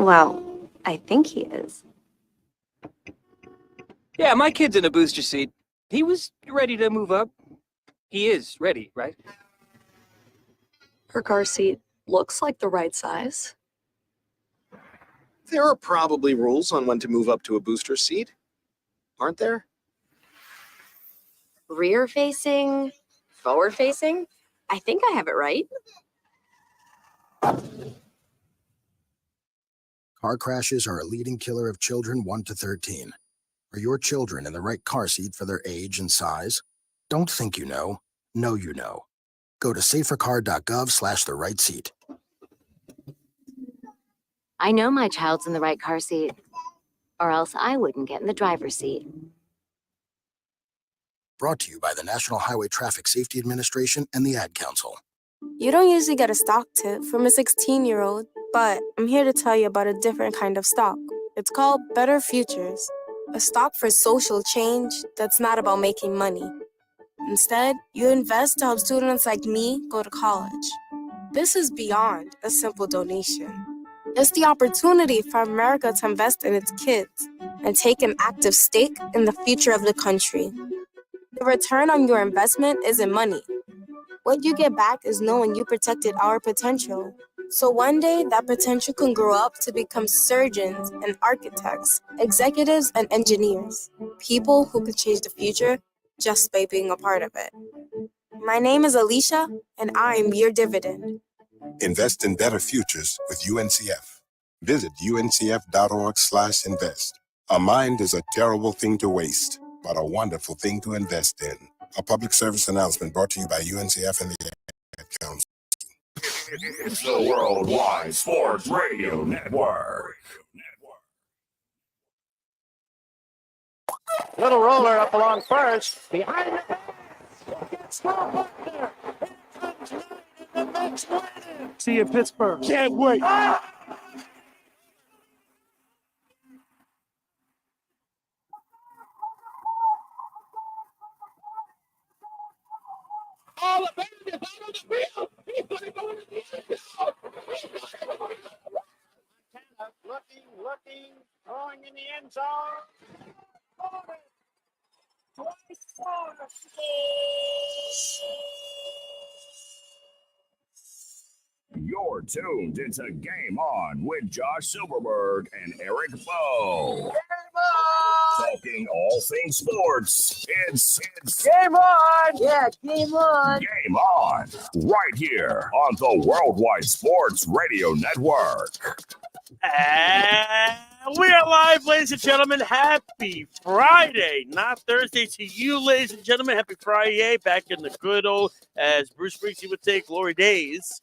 Well, I think he is. Yeah, my kid's in a booster seat. He was ready to move up. He is ready, right? Her car seat looks like the right size. There are probably rules on when to move up to a booster seat, aren't there? Rear facing, forward facing. I think I have it right. Car crashes are a leading killer of children 1 to 13. Are your children in the right car seat for their age and size? Don't think you know. Know you know. Go to safercar.gov/the right seat. I know my child's in the right car seat, or else I wouldn't get in the driver's seat. Brought to you by the National Highway Traffic Safety Administration and the Ad Council. You don't usually get a stock tip from a 16-year-old, but I'm here to tell you about a different kind of stock. It's called Better Futures, a stock for social change that's not about making money. Instead, you invest to help students like me go to college. This is beyond a simple donation. It's the opportunity for America to invest in its kids and take an active stake in the future of the country. The return on your investment isn't money. What you get back is knowing you protected our potential. So one day, that potential can grow up to become surgeons and architects, executives and engineers, people who can change the future just by being a part of it. My name is Alicia, and I'm your dividend. Invest in better futures with UNCF. Visit uncf.org/invest. A mind is a terrible thing to waste, but a wonderful thing to invest in. A public service announcement brought to you by UNCF and the Ad Council. It's the Worldwide Sports Radio Network. Little roller up along first. Behind the base. Gets slow back there. Here comes Knight in the mix winning. See you in Pittsburgh. Can't wait. Ah! All the baby is out on the field. He's going to go into the end zone. Looking, throwing in the end zone. You're tuned into Game On with Josh Silverberg and Eric Bowe. Talking all things sports. It's Game on! Yeah, game on! Game On, right here on the Worldwide Sports Radio Network. And we are live, ladies and gentlemen. Happy Friday, not Thursday to you, ladies and gentlemen. Happy Friday, back in the good old, as Bruce Springsteen would say, glory days.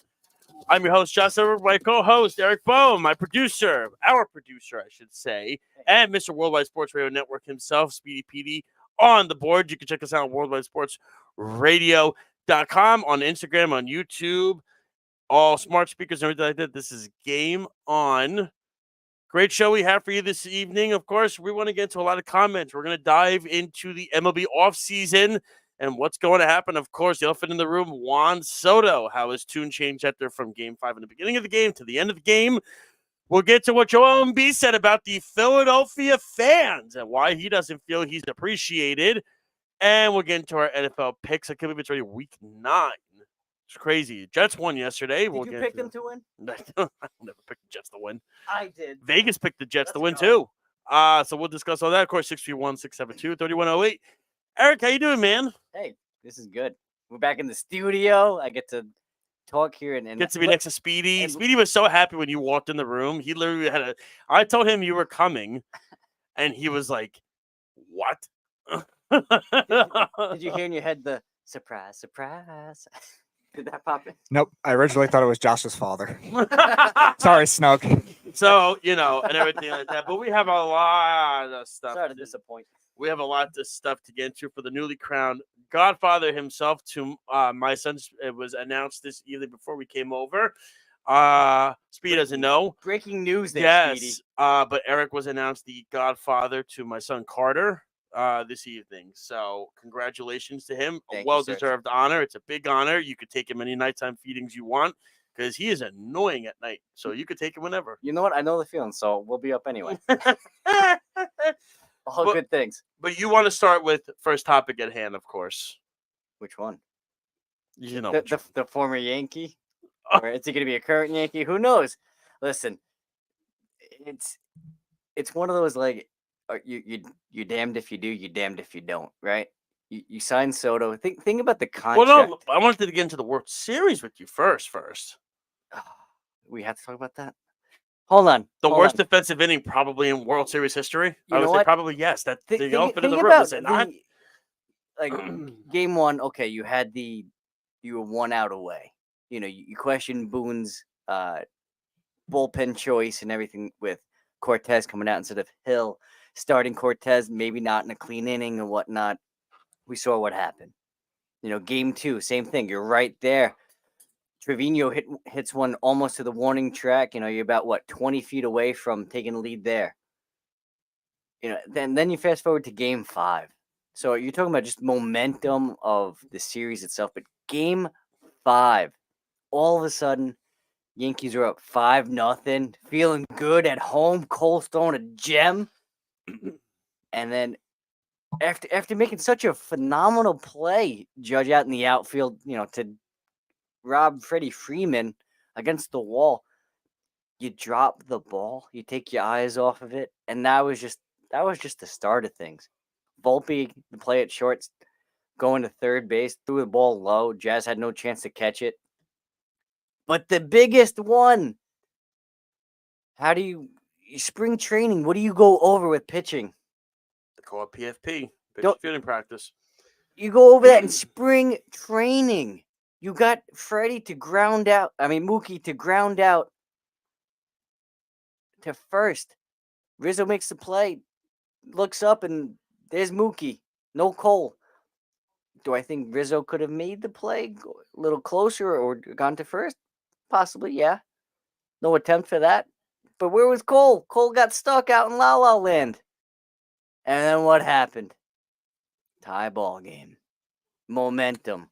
I'm your host, Josh Silverberg, my co-host, Eric Bowe, my producer, our producer, I should say, and Mr. Worldwide Sports Radio Network himself, Speedy PD, on the board. You can check us out on worldwidesportsradio.com, on Instagram, on YouTube, all smart speakers and everything like that. This is Game On. Great show we have for you this evening. Of course, we want to get into a lot of comments. We're going to dive into the MLB offseason and what's going to happen. Of course, the elephant in the room, Juan Soto, how his tune changed after from Game 5 in the beginning of the game to the end of the game. We'll get to what Joel Embiid said about the Philadelphia fans and why he doesn't feel he's appreciated. And we'll get into our NFL picks. I can't believe it's already week 9. It's crazy. Jets won yesterday. Did you pick them to win? I never picked the Jets to win. I did. Vegas picked the Jets to win, too. So we'll discuss all that. Of course, 631-672-3108. Eric, how you doing, man? Hey, this is good. We're back in the studio. I get to talk here and get to be next to Speedy. Speedy was so happy when you walked in the room. He literally had I told him you were coming, and he was like, "What?" Did you hear in your head the surprise, surprise? Did that pop in? Nope. I originally thought it was Josh's father. Sorry, Snoke. So, and everything like that. But we have a lot of stuff. Sorry to disappoint. We have a lot of stuff to get into for the newly crowned Godfather himself. To my son, it was announced this evening before we came over. Speedy doesn't know. Breaking news there, yes, Speedy. But Eric was announced the Godfather to my son Carter this evening. So congratulations to him. A well-deserved honor. It's a big honor. You could take him any nighttime feedings you want. because he is annoying at night. So you could take him whenever. You know what? I know the feeling, so we'll be up anyway. All But- good things. But you want to start with first topic at hand, of course. Which one? You know, The former Yankee? Or is he going to be a current Yankee? Who knows? Listen, it's one of those like you're damned if you do, you're damned if you don't, right? You sign Soto. Think about the contract. well, no, I wanted to get into the World Series with you first. We have to talk about that. Hold on. The hold worst on. defensive inning probably in World Series history. You I would know say what? probably yes. That the elephant in the Think room about is it not? like game one. Okay, you were 1 out away. You question Boone's bullpen choice and everything with Cortez coming out instead of Hill starting Cortez, maybe not in a clean inning and whatnot. We saw what happened. Game two, same thing. You're right there. Trevino hits one almost to the warning track. You're about 20 feet away from taking the lead there. Then you fast forward to game five. So you're talking about just momentum of the series itself. But game five, all of a sudden, Yankees are up 5-0, feeling good at home. Cole throwing a gem. And then after making such a phenomenal play, Judge out in the outfield, to rob Freddie Freeman against the wall, you drop the ball, you take your eyes off of it, and that was just the start of things. Volpe, the play at short, going to third base, threw the ball low. Jazz had no chance to catch it. But the biggest one, how do you spring training? What do you go over with pitching? They call it PFP, pitch Don't- fielding practice. You go over that in spring training. You got Mookie to ground out to first. Rizzo makes the play, looks up, and there's Mookie. No Cole. Do I think Rizzo could have made the play a little closer or gone to first? Possibly, yeah. No attempt for that. But where was Cole? Cole got stuck out in La La Land. And then what happened? Tie ball game. Momentum.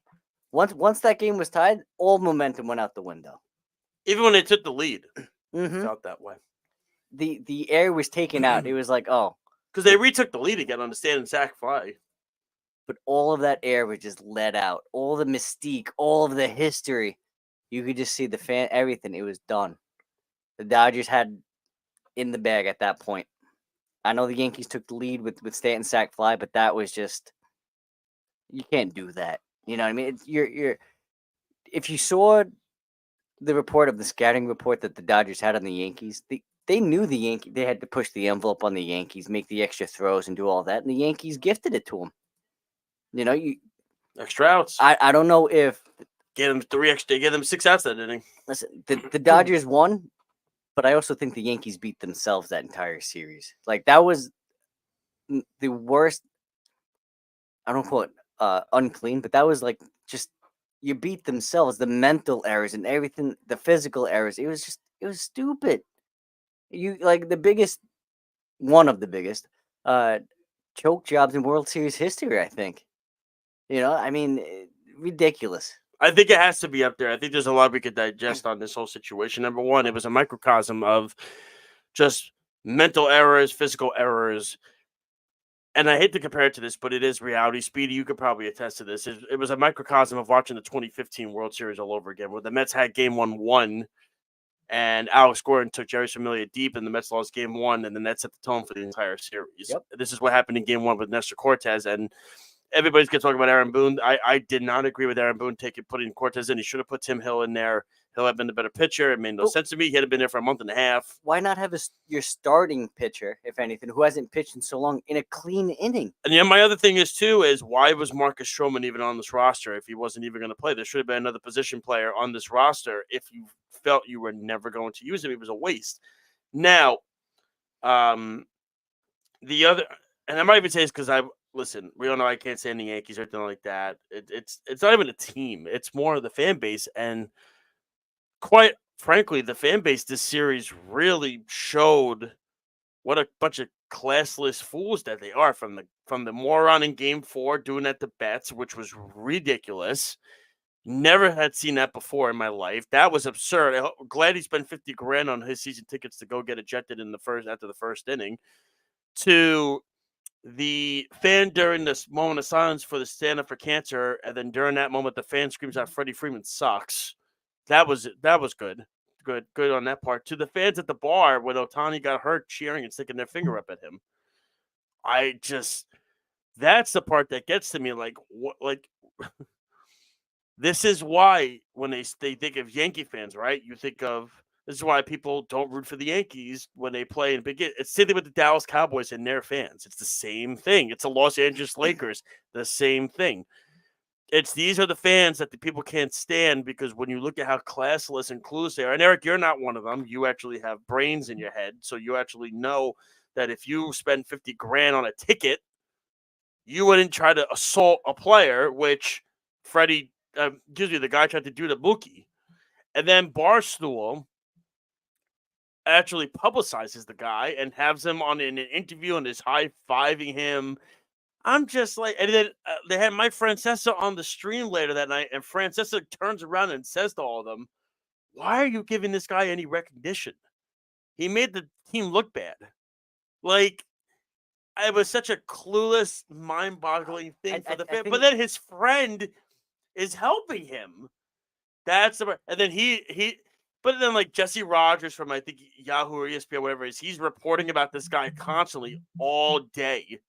Once that game was tied, all momentum went out the window. Even when they took the lead, Mhm. it felt that way. The air was taken out. It was like, oh. Because they retook the lead again on the stand and sack fly. But all of that air was just let out. All the mystique, all of the history. You could just see the fan, everything. It was done. The Dodgers had in the bag at that point. I know the Yankees took the lead with Stanton sack fly, but that was just, you can't do that. You know what I mean? If you saw the report of the scouting report that the Dodgers had on the Yankees, they knew they had to push the envelope on the Yankees, make the extra throws and do all that, and the Yankees gifted it to them. Extra outs. I don't know if Get them 3 extra. Get them 6 outs that inning. listen, the Dodgers won, but I also think the Yankees beat themselves that entire series. Like that was the worst. I don't call it unclean, but that was like just you beat themselves. The mental errors and everything, the physical errors. It was stupid. You like one of the biggest choke jobs in World Series history. I think. I mean, ridiculous. I think it has to be up there. I think there's a lot we could digest on this whole situation. Number one, it was a microcosm of just mental errors, physical errors. And I hate to compare it to this, but it is reality. Speedy, you could probably attest to this. It was a microcosm of watching the 2015 World Series all over again, where the Mets had game 1-1, and Alex Gordon took Jerry Familia deep, and the Mets lost game 1, and the Nets set the tone for the entire series. Yep. This is what happened in game 1 with Nestor Cortez, and everybody's going to talk about Aaron Boone. I did not agree with Aaron Boone putting Cortez in. He should have put Tim Hill in there. Hill had been the better pitcher. It made no sense to me. He had been there for a month and a half. Why not have your starting pitcher, if anything, who hasn't pitched in so long, in a clean inning? And yeah, my other thing is why was Marcus Stroman even on this roster if he wasn't even going to play? There should have been another position player on this roster if you felt you were never going to use him. It was a waste. Now, the other, and I might even say this because listen, we all know I can't stand the Yankees or anything like that. It's not even a team. It's more of the fan base. And quite frankly, the fan base this series really showed what a bunch of classless fools that they are, from the moron in game 4 doing that to Betts, which was ridiculous. Never had seen that before in my life. That was absurd. I'm glad he spent $50,000 on his season tickets to go get ejected after the first inning. To the fan during this moment of silence for the stand up for cancer, and then during that moment, the fan screams out, "Freddie Freeman sucks." That was good. Good on that part. To the fans at the bar when Ohtani got hurt, cheering and sticking their finger up at him. That's the part that gets to me. Like, what? Like, this is why when they think of Yankee fans, right? You think of this is why people don't root for the Yankees when they play in big. It's sitting with the Dallas Cowboys and their fans. It's the same thing. It's the Los Angeles Lakers, the same thing. These are the fans that the people can't stand because when you look at how classless and clueless they are, and Eric, you're not one of them. You actually have brains in your head, so you actually know that if you spend $50,000 on a ticket, you wouldn't try to assault a player, which Freddie. The guy tried to do to Mookie. And then Barstool actually publicizes the guy and has him on in an interview and is high-fiving him. I'm just like, and then they had Mike Francesa on the stream later that night, and Francesa turns around and says to all of them, "Why are you giving this guy any recognition? He made the team look bad." Like, it was such a clueless, mind-boggling thing for the fan. But then his friend is helping him. That's the and then but then like Jesse Rogers from I think Yahoo or ESPN, whatever it is, he's reporting about this guy constantly all day.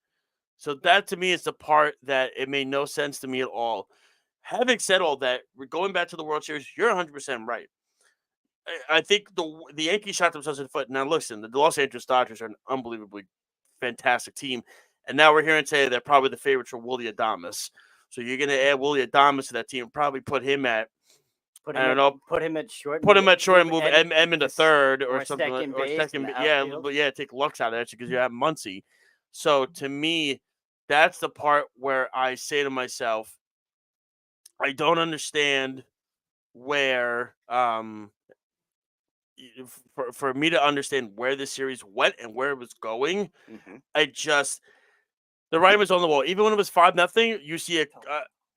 So that to me is the part that it made no sense to me at all. Having said all that, we're going back to the World Series. You're 100% right. I think the Yankees shot themselves in the foot. Now listen, the Los Angeles Dodgers are an unbelievably fantastic team, and now we're hearing today they're probably the favorites for Willie Adames. So you're going to add Willie Adames to that team, probably put him at Put him at short. Put him at short and move M into third or something second or base second. in the Yeah, outfield. but yeah, take Lux out of that because you have Muncy. So to me, that's the part where I say to myself, I don't understand where for me to understand where the series went and where it was going. Mm-hmm. The writing was on the wall. Even when it was 5-0, you see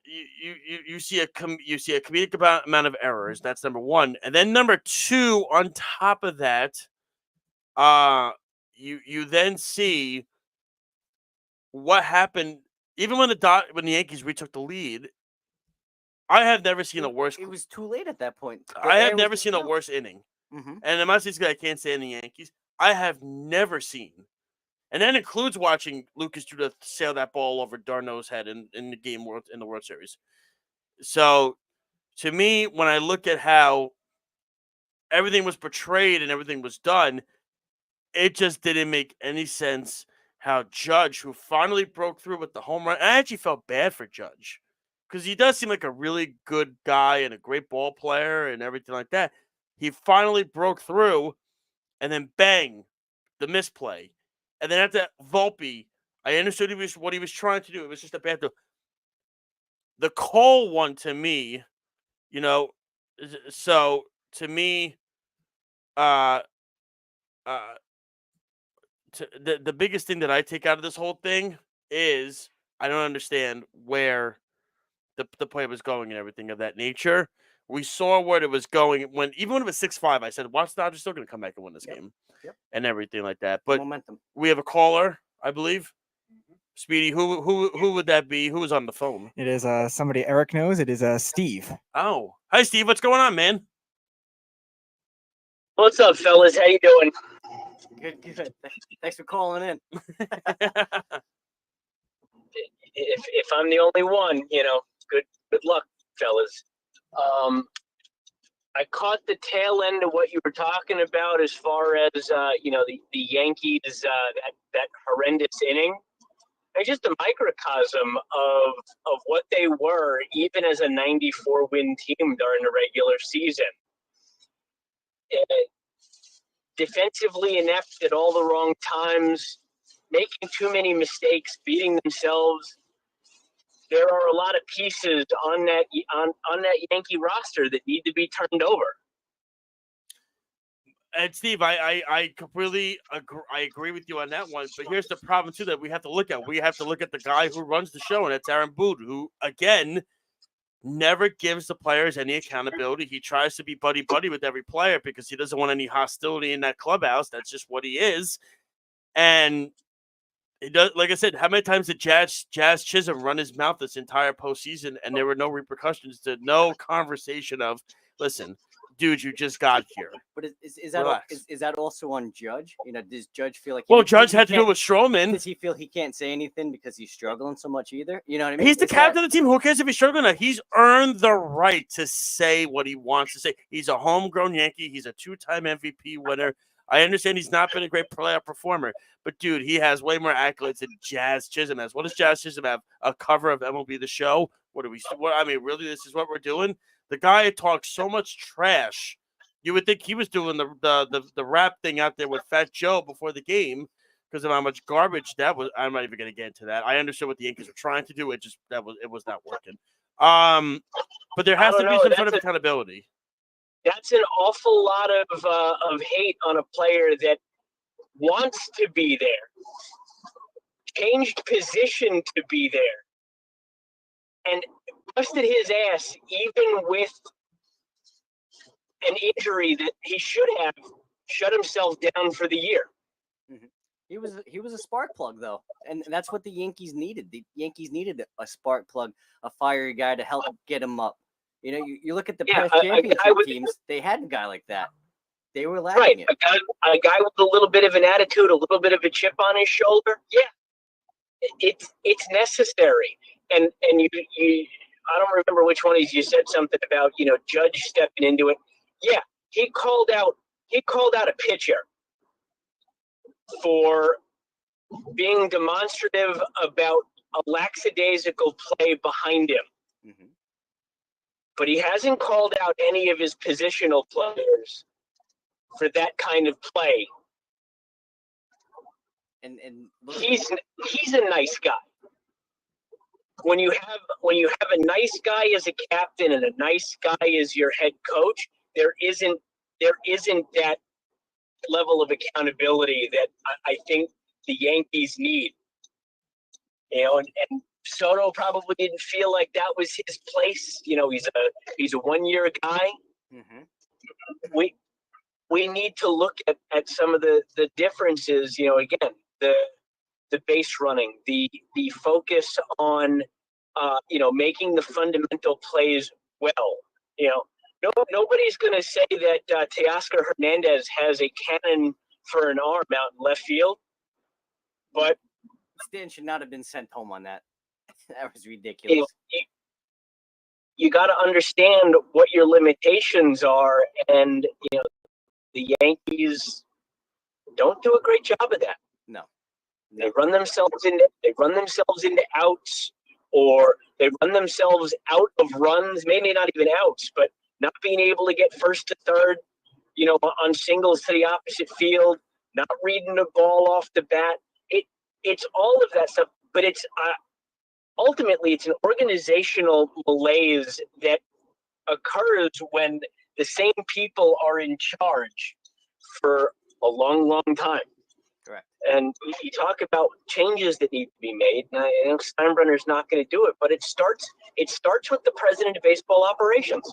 you see a comedic amount of errors. That's number one, and then number two, on top of that, you then see what happened. Even when the Yankees retook the lead, I have never seen a worse. It was too late at that point. I have never seen a worse inning. Mm-hmm. And I'm not saying I can't stand the Yankees. I have never seen. And that includes watching Lucas Judith sail that ball over Darno's head in the World Series. So, to me, when I look at how everything was portrayed and everything was done, it just didn't make any sense how Judge, who finally broke through with the home run, I actually felt bad for Judge because he does seem like a really good guy and a great ball player and everything like that. He finally broke through, and then bang, the misplay. And then after Volpe, I understood what he was trying to do. It was just a bad throw. The Cole one to me, so to me, the biggest thing that I take out of this whole thing is I don't understand where the play was going and everything of that nature. We saw where it was going even when it was 6-5. I said, "Watch the Dodgers still going to come back and win this game," and everything like that. But momentum. We have a caller, I believe. Speedy, who would that be? Who was on the phone? It is somebody Eric knows. It is Steve. Oh, hi Steve. What's going on, man? What's up, fellas? How you doing? Good. Thanks for calling in. If I'm the only one, good luck, fellas. I caught the tail end of what you were talking about as far as the Yankees that horrendous inning. It's just a microcosm of what they were even as a 94-win team during the regular season. Defensively inept at all the wrong times, making too many mistakes, beating themselves. There are a lot of pieces on that Yankee roster that need to be turned over. And Steve, I completely agree with you on that one. But here's the problem too that we have to look at. We have to look at the guy who runs the show, and that's Aaron Boone, who again never gives the players any accountability. He tries to be buddy-buddy with every player because he doesn't want any hostility in that clubhouse. That's just what he is. And it does, like I said, how many times did Jazz Chisholm run his mouth this entire postseason and there were no repercussions, no conversation of, listen, dude, you just got here. But is that also on Judge? Does Judge feel like Judge had to do with Stroman? Does he feel he can't say anything because he's struggling so much either? You know what I mean? He's the captain of the team. Who cares if he's struggling or not? He's earned the right to say what he wants to say. He's a homegrown Yankee. He's a 2-time MVP winner. I understand he's not been a great playoff performer, but dude, he has way more accolades than Jazz Chisholm has. What does Jazz Chisholm have? A cover of MLB The Show? Really, this is what we're doing? The guy talks so much trash. You would think he was doing the rap thing out there with Fat Joe before the game because of how much garbage that was. I'm not even going to get into that. I understood what the Yankees were trying to do. It was not working. But there has to be some sort of accountability. That's an awful lot of hate on a player that wants to be there, changed position to be there, and busted his ass even with an injury that he should have shut himself down for the year. Mm-hmm. He was a spark plug though, and that's what the Yankees needed. The Yankees needed a spark plug, a fiery guy to help get him up. You look at the past championship teams; they had a guy like that. They were lacking it. A guy with a little bit of an attitude, a little bit of a chip on his shoulder. Yeah, it's necessary. And you I don't remember which one you said something about Judge stepping into it. Yeah, he called out a pitcher for being demonstrative about a lackadaisical play behind him. Mm-hmm. But he hasn't called out any of his positional players for that kind of play. And he's a nice guy. When you have a nice guy as a captain and a nice guy as your head coach, there isn't that level of accountability that I think the Yankees need. And Soto probably didn't feel like that was his place. He's a 1-year guy. Mm-hmm. We need to look at some of the differences. Again, the base running, the focus on making the fundamental plays well. Nobody's going to say that Teoscar Hernandez has a cannon for an arm out in left field, but Stan should not have been sent home on that. That was ridiculous. You got to understand what your limitations are, and the Yankees don't do a great job of that. No. They run themselves into outs, or they run themselves out of runs. Maybe not even outs, but not being able to get first to third, on singles to the opposite field, not reading the ball off the bat. It's all of that stuff, but it's ultimately it's an organizational malaise that occurs when the same people are in charge for a long, long time. Correct. And you talk about changes that need to be made, and I know Steinbrenner's not going to do it, but it starts with the president of baseball operations.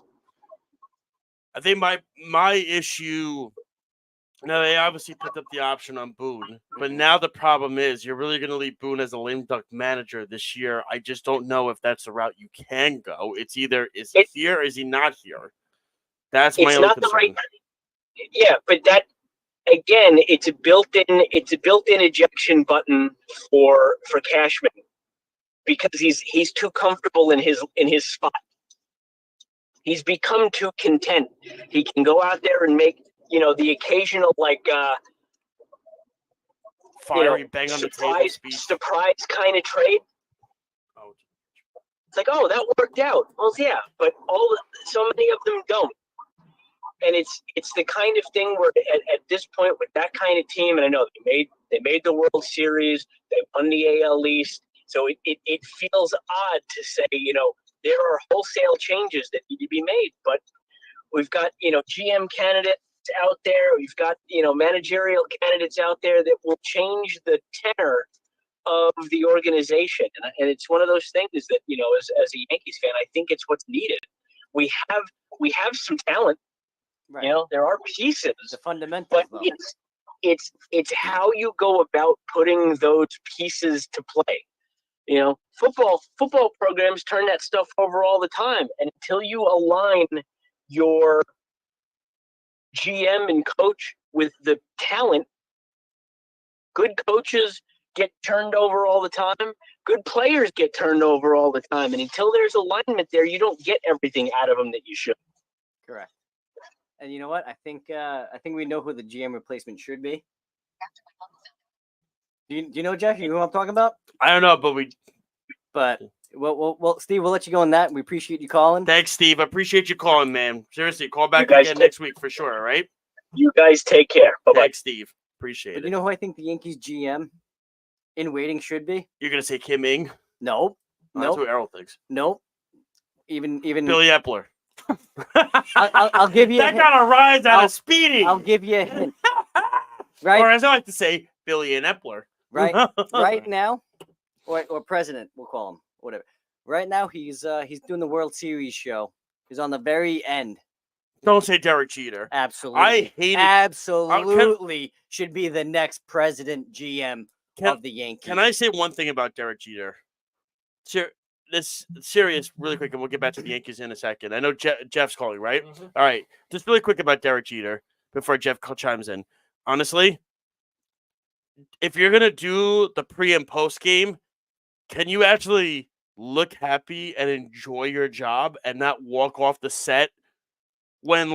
I think my issue. Now, they obviously picked up the option on Boone, but now the problem is you're really going to leave Boone as a lame duck manager this year. I just don't know if that's the route you can go. It's either is he here or is he not here? That's my only concern. Yeah, but that again, it's a built-in ejection button for Cashman because he's too comfortable in his spot. He's become too content. He can go out there and make the occasional fiery bang on the table speech, surprise kind of trade. Oh. It's like, oh, that worked out. Well, yeah, but so many of them don't. And it's the kind of thing where at this point with that kind of team, and I know they made the World Series, they won the AL East, so it feels odd to say there are wholesale changes that need to be made, but we've got GM candidates out there. We've got, managerial candidates out there that will change the tenor of the organization. And it's one of those things that, as a Yankees fan, I think it's what's needed. We have some talent. Right. There are pieces. The fundamentals, but it's how you go about putting those pieces to play. Football programs turn that stuff over all the time, and until you align your GM and coach with the talent, good coaches get turned over all the time. Good players get turned over all the time, and until there's alignment there, you don't get everything out of them that you should. Correct. And you know what? I think we know who the GM replacement should be. Do you know, Jeff? You know who I'm talking about? I don't know, but well, Steve, we'll let you go on that. We appreciate you calling. Thanks, Steve. I appreciate you calling, man. Seriously, call back again next week for sure. All right. You guys take care. Bye bye. Thanks, Steve. Appreciate it. You know who I think the Yankees GM in waiting should be? You're gonna say Kim Ng? Nope. That's what Errol thinks. Nope. Even Billy Epler. I'll give you that got a rise out of speeding. I'll give you a hint. Right. Or as I like to say, Billy and Epler. Right now, or president, we'll call him, whatever. Right now, he's doing the World Series show. He's on the very end. Don't say Derek Jeter. Absolutely. I hate it. Absolutely should be the next president GM of the Yankees. Can I say one thing about Derek Jeter? This serious, really quick, and we'll get back to the Yankees in a second. I know Jeff's calling, right? Mm-hmm. All right. Just really quick about Derek Jeter before Jeff chimes in. Honestly, if you're going to do the pre and post game, can you actually look happy and enjoy your job and not walk off the set when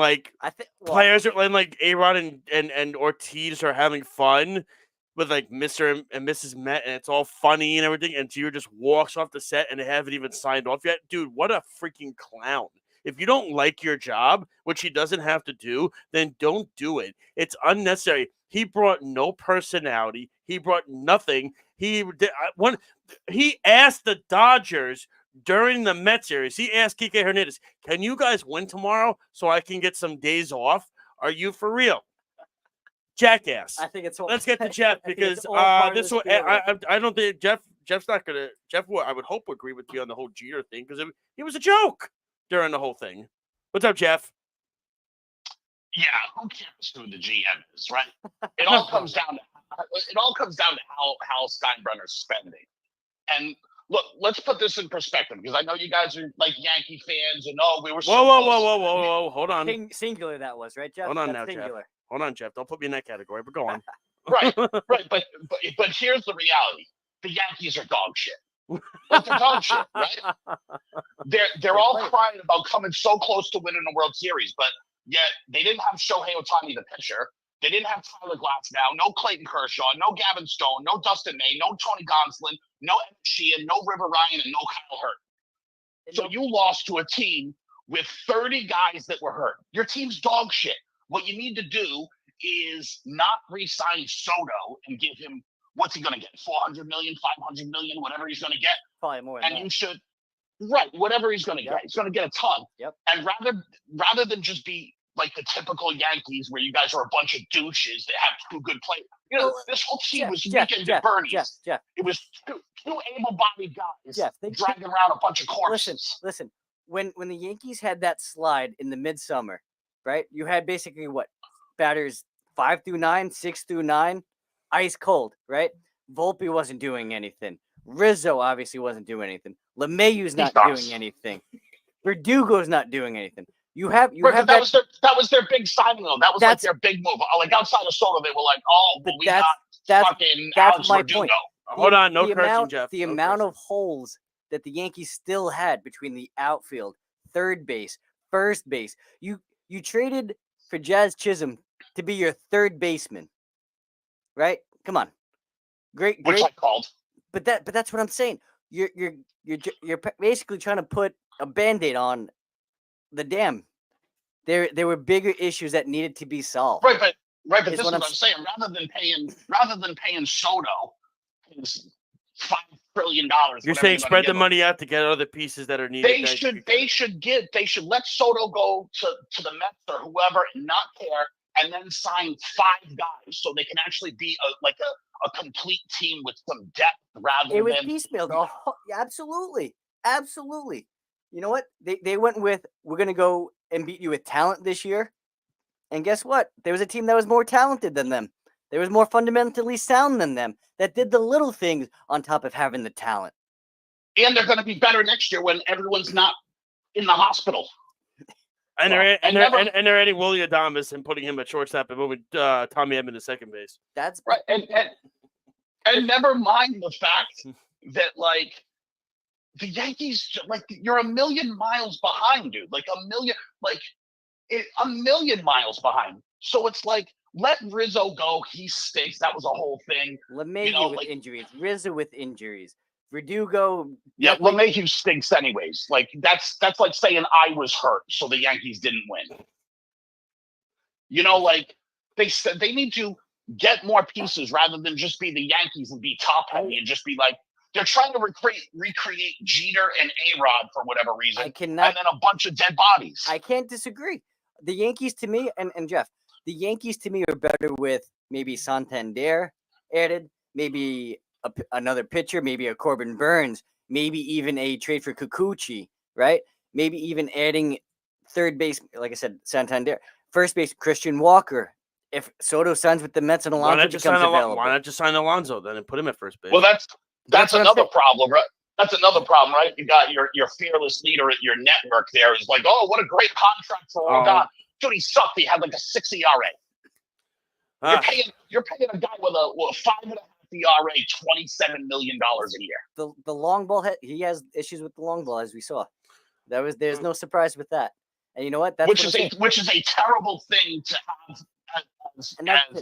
players are when Aaron and Ortiz are having fun with Mr. and Mrs. Met and it's all funny and everything, and Jeter just walks off the set and they haven't even signed off yet? Dude, what a freaking clown. If you don't like your job, which he doesn't have to do, then don't do it. It's unnecessary. He brought no personality. He brought nothing. He asked the Dodgers during the Mets series, he asked Kike Hernandez, can you guys win tomorrow so I can get some days off? Are you for real? Jackass. I think it's all. Let's get to Jeff because this one. I don't think Jeff's not gonna. Jeff, I would hope, agree with you on the whole Jeter thing because it was a joke during the whole thing. What's up, Jeff? Yeah, who cares who the GM is, right? It all comes down to how Steinbrenner's spending. And look, let's put this in perspective because I know you guys are Yankee fans and we were. Whoa! Hold on. Singular that was, right, Jeff? Hold on now, singular. Jeff. Hold on, Jeff. Don't put me in that category, but go on. Right. But here's the reality: the Yankees are dog shit. They're dog shit, right? They're all crying about coming so close to winning the World Series, but yet they didn't have Shohei Ohtani, the pitcher. They didn't have Tyler Glasnow, no Clayton Kershaw, no Gavin Stone, no Dustin May, no Tony Gonsolin, no Emmett Sheehan, no River Ryan, and no Kyle Hurt. So you lost to a team with 30 guys that were hurt. Your team's dog shit. What you need to do is not re-sign Soto and give him, what's he going to get? 400 million, 500 million, whatever he's going to get. Probably more. And you should, whatever he's going to get. He's going to get a ton. Yep. And rather than just be like the typical Yankees where you guys are a bunch of douches that have two good players. This whole team was weekend at Bernie's. Jeff. It was two able-bodied guys dragging around a bunch of corpses. Listen. When the Yankees had that slide in the midsummer, right? You had basically batters 5 through 9, 6 through 9, ice cold, right? Volpe wasn't doing anything. Rizzo obviously wasn't doing anything. LeMayu's not doing anything. Verdugo's not doing anything. That was their big signing though. That was their big move. Outside of Soto, they were like, we got fucking Alex my Verdugo. point. Hold on, no cursing, Jeff. The amount of holes that the Yankees still had between the outfield, third base, first base. You traded for Jazz Chisholm to be your third baseman, right? Come on, great. Which I called. But that's what I'm saying. You're basically trying to put a Band-Aid on the dam. There were bigger issues that needed to be solved. Right, but this is what I'm saying. Rather than paying Soto his $5 trillion. You're saying spread the money out to get other pieces that are needed. They should let Soto go to the Mets or whoever and not care, and then sign 5 guys so they can actually be a a complete team with some depth rather It was than piecemealed. Oh, yeah, absolutely. Absolutely. You know what? They went with, we're going to go and beat you with talent this year. And guess what? There was a team that was more talented than them. There was more fundamentally sound than them that did the little things on top of having the talent. and they're going to be better next year when everyone's not in the hospital. And they're adding Willie Adames and putting him at shortstop and moving Tommy Edman to second base. That's right. And never mind the fact that, like, the Yankees, like, you're a million miles behind, dude. Like a million miles behind. So it's like, let Rizzo go. He stinks. That was a whole thing. LeMahieu with injuries. Rizzo with injuries. Verdugo. Yeah, LeMahieu stinks anyways. Like, that's like saying I was hurt, so the Yankees didn't win. You know, like, they need to get more pieces rather than just be the Yankees and be top heavy and just be like, they're trying to recreate Jeter and A-Rod for whatever reason, and then a bunch of dead bodies. I can't disagree. The Yankees to me, and Jeff, the Yankees to me are better with maybe Santander added, maybe another pitcher, maybe a Corbin Burns, maybe even a trade for Kikuchi, right? Maybe even adding third base, like I said, Santander. First base, Christian Walker. If Soto signs with the Mets and Alonso becomes available. Why not just sign Alonso then and put him at first base? Well, that's another problem, right? That's another problem, right? You got your fearless leader at your network there is like, oh, what a great contract for Rodon. Dude, he sucked. He had like a 6 ERA. You're paying a guy with a 5.5 ERA, $27 million a year. The long ball, he has issues with the long ball, as we saw. There's no surprise with that. And you know what? That's which is a terrible thing to have.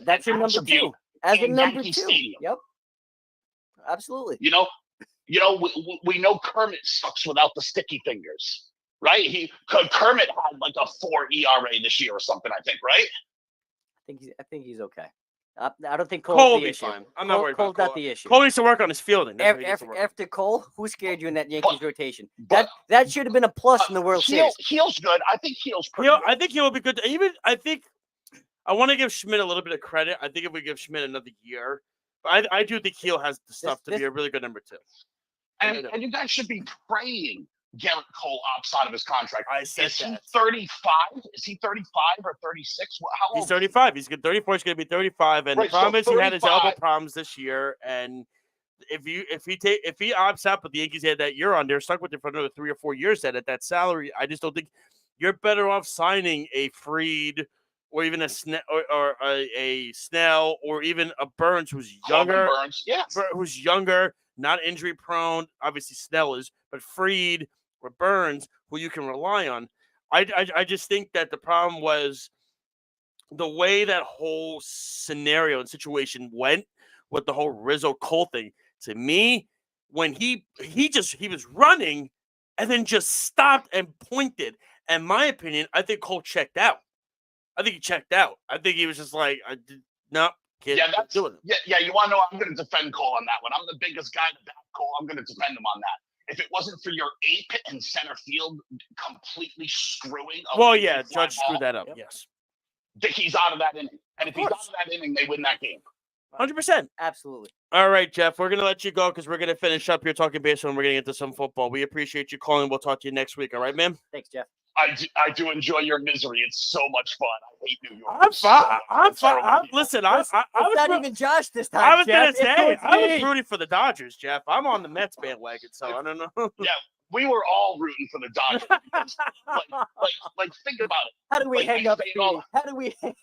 That's your number two. As a number Yankee two. Stadium. Yep. Absolutely. You know, we know Kermit sucks without the sticky fingers, right? Kermit had like a 4 ERA this year or something, I think, right? I think he's okay. I don't think Cole Cole's will the be issue. fine. I'm not worried Cole's about Cole. not the issue. Cole needs to work on his fielding. After Cole, who scared you in that Yankees rotation? That should have been a plus in the World Series. Heel's good. I think Heel's pretty good. good. I think Heel will be good. I want to give Schmidt a little bit of credit. I think if we give Schmidt another year, but I do think Heel has the stuff to be a really good number two. And you guys should be praying Garrett Cole opts out of his contract. I said Is he 35? Is he 35 or 36? How old? He's 35. He's 34. He's going to be 35. And right, the problem is he had his 35. elbow problems this year. And if he opts out, but the Yankees had that year on, they're stuck with it for another 3 or 4 years. At that salary, I just don't think you're better off signing a Fried or even a Snell or even a Burns who's younger. Burns, yes. Who's younger, not injury prone. Obviously Snell is, but Fried or Burns, who you can rely on. I just think that the problem was the way that whole scenario and situation went with the whole Rizzo Cole thing. To me, when he was running and then just stopped and pointed. In my opinion, I think Cole checked out. I think he checked out. I think he was just like, no, can't do it. Yeah, you want to know, I'm going to defend Cole on that one. I'm the biggest guy to back Cole. I'm going to defend him on that. If it wasn't for your ape in center field completely screwing up. Well, yeah, Judge screwed that up, yes. He's out of that inning. And if he's out of that inning, they win that game. 100%. Absolutely. All right, Jeff, we're going to let you go because we're going to finish up here talking baseball and we're going to get to some football. We appreciate you calling. We'll talk to you next week. All right, man? Thanks, Jeff. I do enjoy your misery. It's so much fun. I hate New York. I'm fine. Listen, I was not even Josh this time. I was going to say, I was rooting for the Dodgers, Jeff. I'm on the Mets bandwagon, so I don't know. Yeah, we were all rooting for the Dodgers. Because, like, think about it. How do we hang up? How do we? Hey,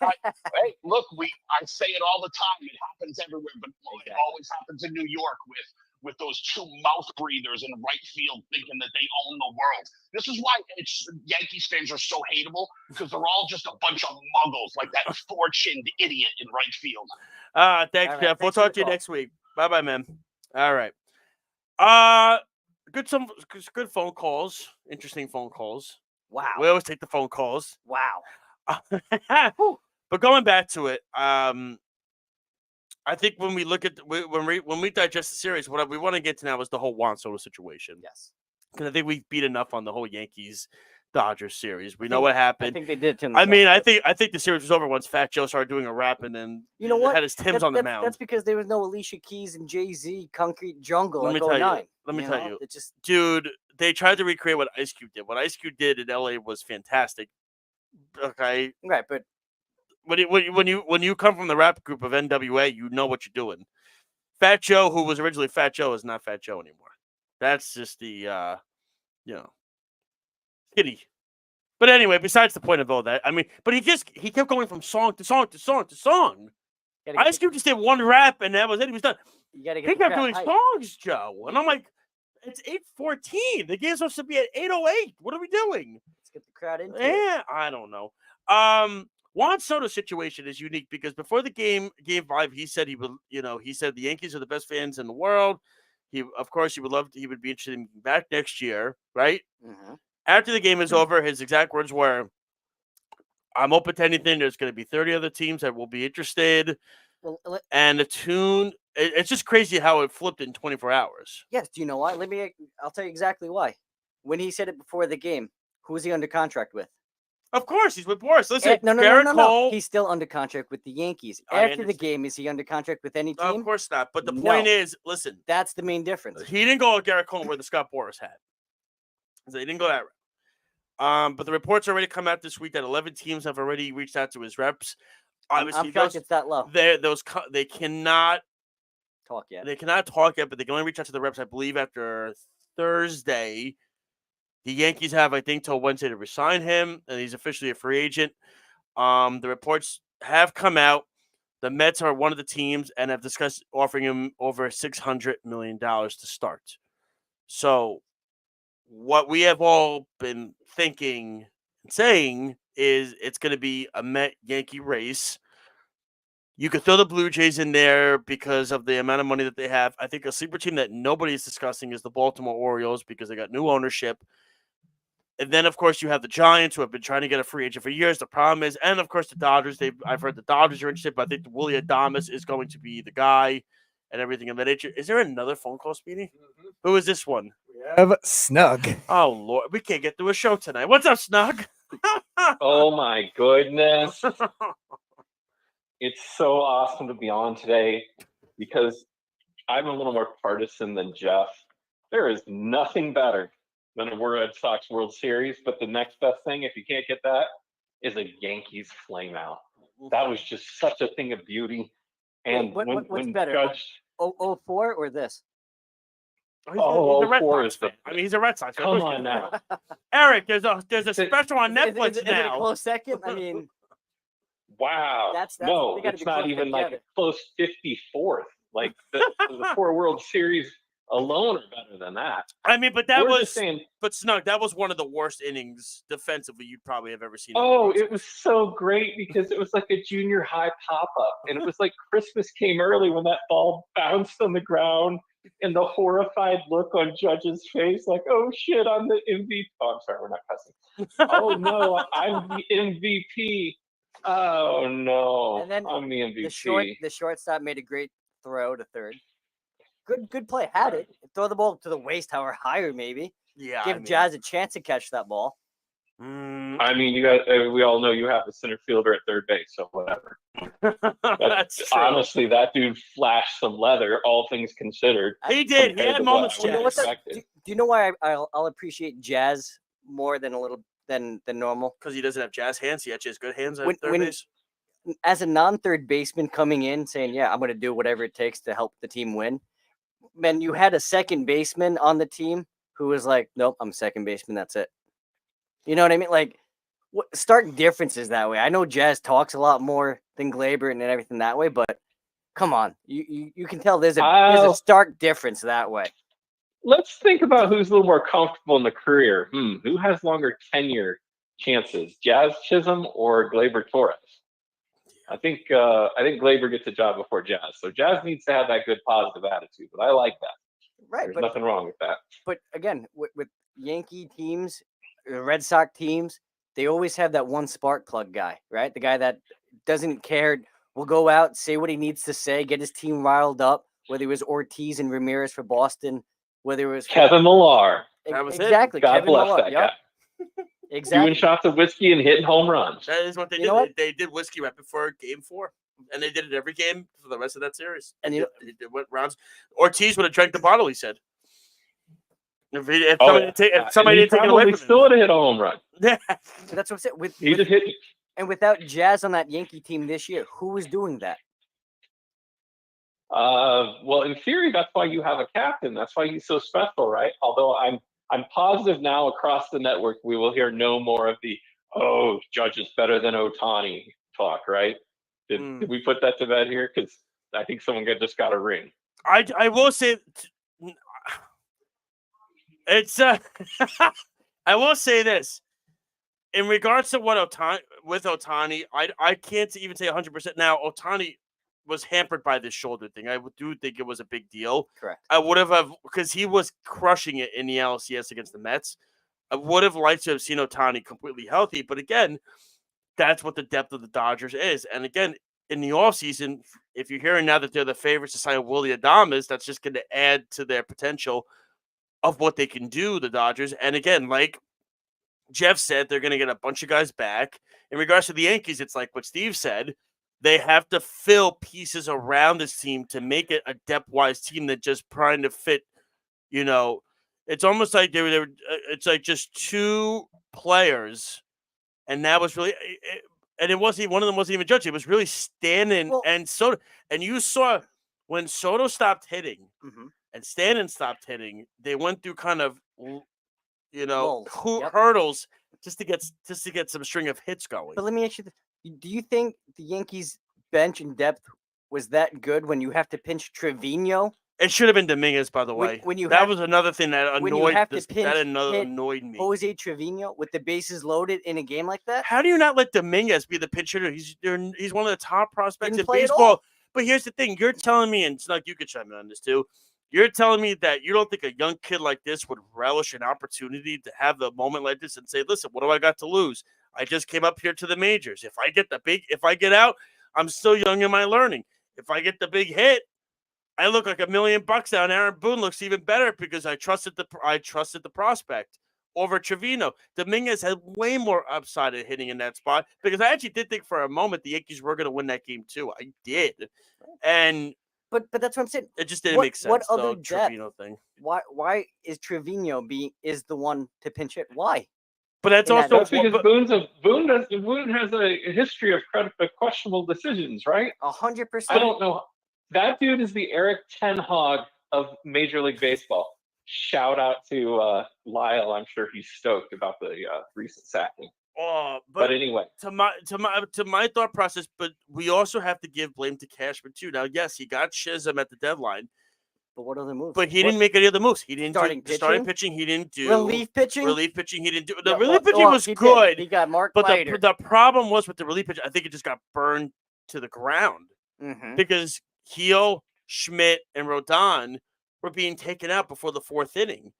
look, I say it all the time. It happens everywhere, but it always happens in New York with those two mouth breathers in right field thinking that they own the world. This is why Yankees fans are so hateable, because they're all just a bunch of muggles like that four-chinned idiot in right field. Thanks, Jeff. We'll talk to you next week. Bye-bye, man. All right. Good phone calls. Interesting phone calls. Wow. We always take the phone calls. Wow. But going back to it, I think when we look at when we digest the series, what we want to get to now is the whole Juan Soto situation. Yes, because I think we beat enough on the whole Yankees Dodgers series. We know what I happened. think they did. I mean, I think the series was over once Fat Joe started doing a rap and then You know what? had his Timbs on the That's mound. because there was no Alicia Keys and Jay-Z, Concrete Jungle. Let me like tell you. 09, Let me tell know? you, It just dude. They tried to recreate what Ice Cube did. What Ice Cube did in LA was fantastic. Okay, right, but when you come from the rap group of NWA, you know what you're doing. Fat Joe, who was originally Fat Joe, is not Fat Joe anymore. That's just the skinny. But anyway, besides the point of all that, I mean, but he kept going from song to song to song to song. Ice Cube just did one rap and that was it. He was done. You gotta He get kept doing songs, Joe, and I'm like, it's 8:14. The game's supposed to be at 8:08. What are we doing? Let's get the crowd into it. Yeah, I don't know. Juan Soto's situation is unique because before the game 5, he said he would, he said the Yankees are the best fans in the world. He would be interested in being back next year, right? Mm-hmm. After the game is over, his exact words were, I'm open to anything. There's going to be 30 other teams that will be interested. Well, And the tune, it's just crazy how it flipped in 24 hours. yes, do you know why? I'll tell you exactly why. When he said it before the game, who was he under contract with? Of course, he's with Boris. Listen, No. Garrett Cole. He's still under contract with the Yankees. I After the game, is he under contract with any team? Of course not. But the No. point is, listen. That's the main difference. He didn't go with Garrett Cole and wear the Scott Boras hat. So he didn't go that route. But the reports already come out this week that 11 teams have already reached out to his reps. Obviously, I'm shocked it's that low. They cannot talk yet. They cannot talk yet, but they can only reach out to the reps, I believe, after Thursday. The Yankees have, I think, till Wednesday to resign him, and he's officially a free agent. The reports have come out. The Mets are one of the teams and have discussed offering him over $600 million to start. So what we have all been thinking and saying is it's going to be a Met-Yankee race. You could throw the Blue Jays in there because of the amount of money that they have. I think a sleeper team that nobody is discussing is the Baltimore Orioles because they got new ownership. And then, of course, you have the Giants who have been trying to get a free agent for years. The problem is, and of course, the Dodgers. I've heard the Dodgers are interested, but I think Willie Adames is going to be the guy and everything of that nature. Is there another phone call, Speedy? Mm-hmm. Who is this one? We have Snug. Oh, Lord. We can't get through a show tonight. What's up, Snug? Oh, my goodness. It's so awesome to be on today because I'm a little more partisan than Jeff. There is nothing better than a Red Sox World Series, but the next best thing, if you can't get that, is a Yankees flame out. That was just such a thing of beauty. And what's better, Judge 04 or this? He's a Red 04 Sox is the. fan. I mean, he's a Red Sox fan. Come on now. Eric, there's a special on Netflix Is it a now. close second? I mean, Wow. That's no, they gotta it's be not close even like a together. close 54th. Like the 4 World Series alone are better than that. I mean, but that We're was just saying, but Snug, that was one of the worst innings defensively you'd probably have ever seen. oh, it was so great because it was like a junior high pop-up. And it was like Christmas came early when that ball bounced on the ground and the horrified look on Judge's face, like, oh shit, I'm the MVP. Oh, I'm sorry, we're not cussing. Oh no, I'm the MVP. Oh no, and then I'm the MVP. the shortstop made a great throw to third. Good play. Had it. Throw the ball to the waist, or higher, maybe. Yeah. Give Jazz a chance to catch that ball. I mean, you guys, we all know you have a center fielder at third base, so whatever. That's true. Honestly, that dude flashed some leather, all things considered. He did. He had moments. Do you know why I'll appreciate Jazz more than normal? Because he doesn't have Jazz hands. He actually has good hands at third base. As a non-third baseman coming in saying, yeah, I'm going to do whatever it takes to help the team win. Man, you had a second baseman on the team who was like, nope, I'm second baseman. That's it. You know what I mean? Like, stark differences that way. I know Jazz talks a lot more than Glaber and everything that way, but come on. You can tell there's a stark difference that way. Let's think about who's a little more comfortable in the career. Who has longer tenure chances, Jazz Chisholm or Glaber Torres? I think Glaber gets a job before Jazz. So Jazz needs to have that good positive attitude, but I like that. Right. There's nothing wrong with that. But again, with Yankee teams, Red Sox teams, they always have that one spark plug guy, right? The guy that doesn't care, will go out, say what he needs to say, get his team riled up, whether it was Ortiz and Ramirez for Boston, whether it was Kevin Millar. That was exactly. God Kevin bless Millar. that guy. doing shots of whiskey and hitting home runs. That is what they did. They did whiskey right before Game 4, and they did it every game for the rest of that series. And they went rounds. Ortiz would have drank the bottle. He said, "If somebody didn't take it away from him, still would have hit a home run." Yeah, that's what I'm saying. He just hit. And without Jazz on that Yankee team this year, who was doing that? Well, in theory, that's why you have a captain. That's why he's so special, right? Although I'm positive now across the network we will hear no more of the Judge is better than Ohtani talk, right? Did we put that to bed here? Because I think someone just got a ring. I will say it's I will say this in regards to what Ohtani, I can't even say 100% now. Ohtani was hampered by this shoulder thing. I do think it was a big deal. Correct. I would have because he was crushing it in the LCS against the Mets. I would have liked to have seen Ohtani completely healthy, but again, that's what the depth of the Dodgers is. And again, in the offseason, if you're hearing now that they're the favorites to sign Willy Adames, that's just going to add to their potential of what they can do, the Dodgers. And again, like Jeff said, they're going to get a bunch of guys back. In regards to the Yankees, it's like what Steve said. They have to fill pieces around this team to make it a depth-wise team that just trying to fit, it's almost like they were it's like just two players, and that was really and it wasn't one of them wasn't even Judge. It was really Stanton and Soto. And you saw when Soto stopped hitting and Stanton stopped hitting, they went through kind of hurdles just to get some string of hits going. But let me ask you, do you think the Yankees bench and depth was that good when you have to pinch Trevino? It should have been Dominguez, by the way. That was another thing that annoyed me. Jose Trevino with the bases loaded in a game like that? How do you not let Dominguez be the pinch hitter? He's one of the top prospects in baseball. But here's the thing. You're telling me, and Snug, you could chime in on this too. You're telling me that you don't think a young kid like this would relish an opportunity to have the moment like this and say, listen, what do I got to lose? I just came up here to the majors. If I get out, I'm still young in my learning. If I get the big hit, I look like $1 million now, and Aaron Boone looks even better because I trusted the prospect over Trevino. Dominguez had way more upside at hitting in that spot because I actually did think for a moment the Yankees were going to win that game too. I did, but that's what I'm saying. It just didn't make sense. What other Trevino thing? Why is Trevino is the one to pinch hit? Why? But that's also because Boone has a history of questionable decisions, right? 100%. I don't know. That dude is the Eric Ten Hag of Major League Baseball. Shout out to Lyle. I'm sure he's stoked about the recent sacking. But anyway, to my thought process, but we also have to give blame to Cashman too. Now, yes, he got Chisholm at the deadline. But what other moves? But he didn't make any other moves. He didn't starting pitching. He didn't do relief pitching. Relief pitching. He didn't do. The relief pitching was good. He got Mark but Leiter. the problem was with the relief pitching. I think it just got burned to the ground because Heel, Schmidt, and Rodon were being taken out before the fourth inning.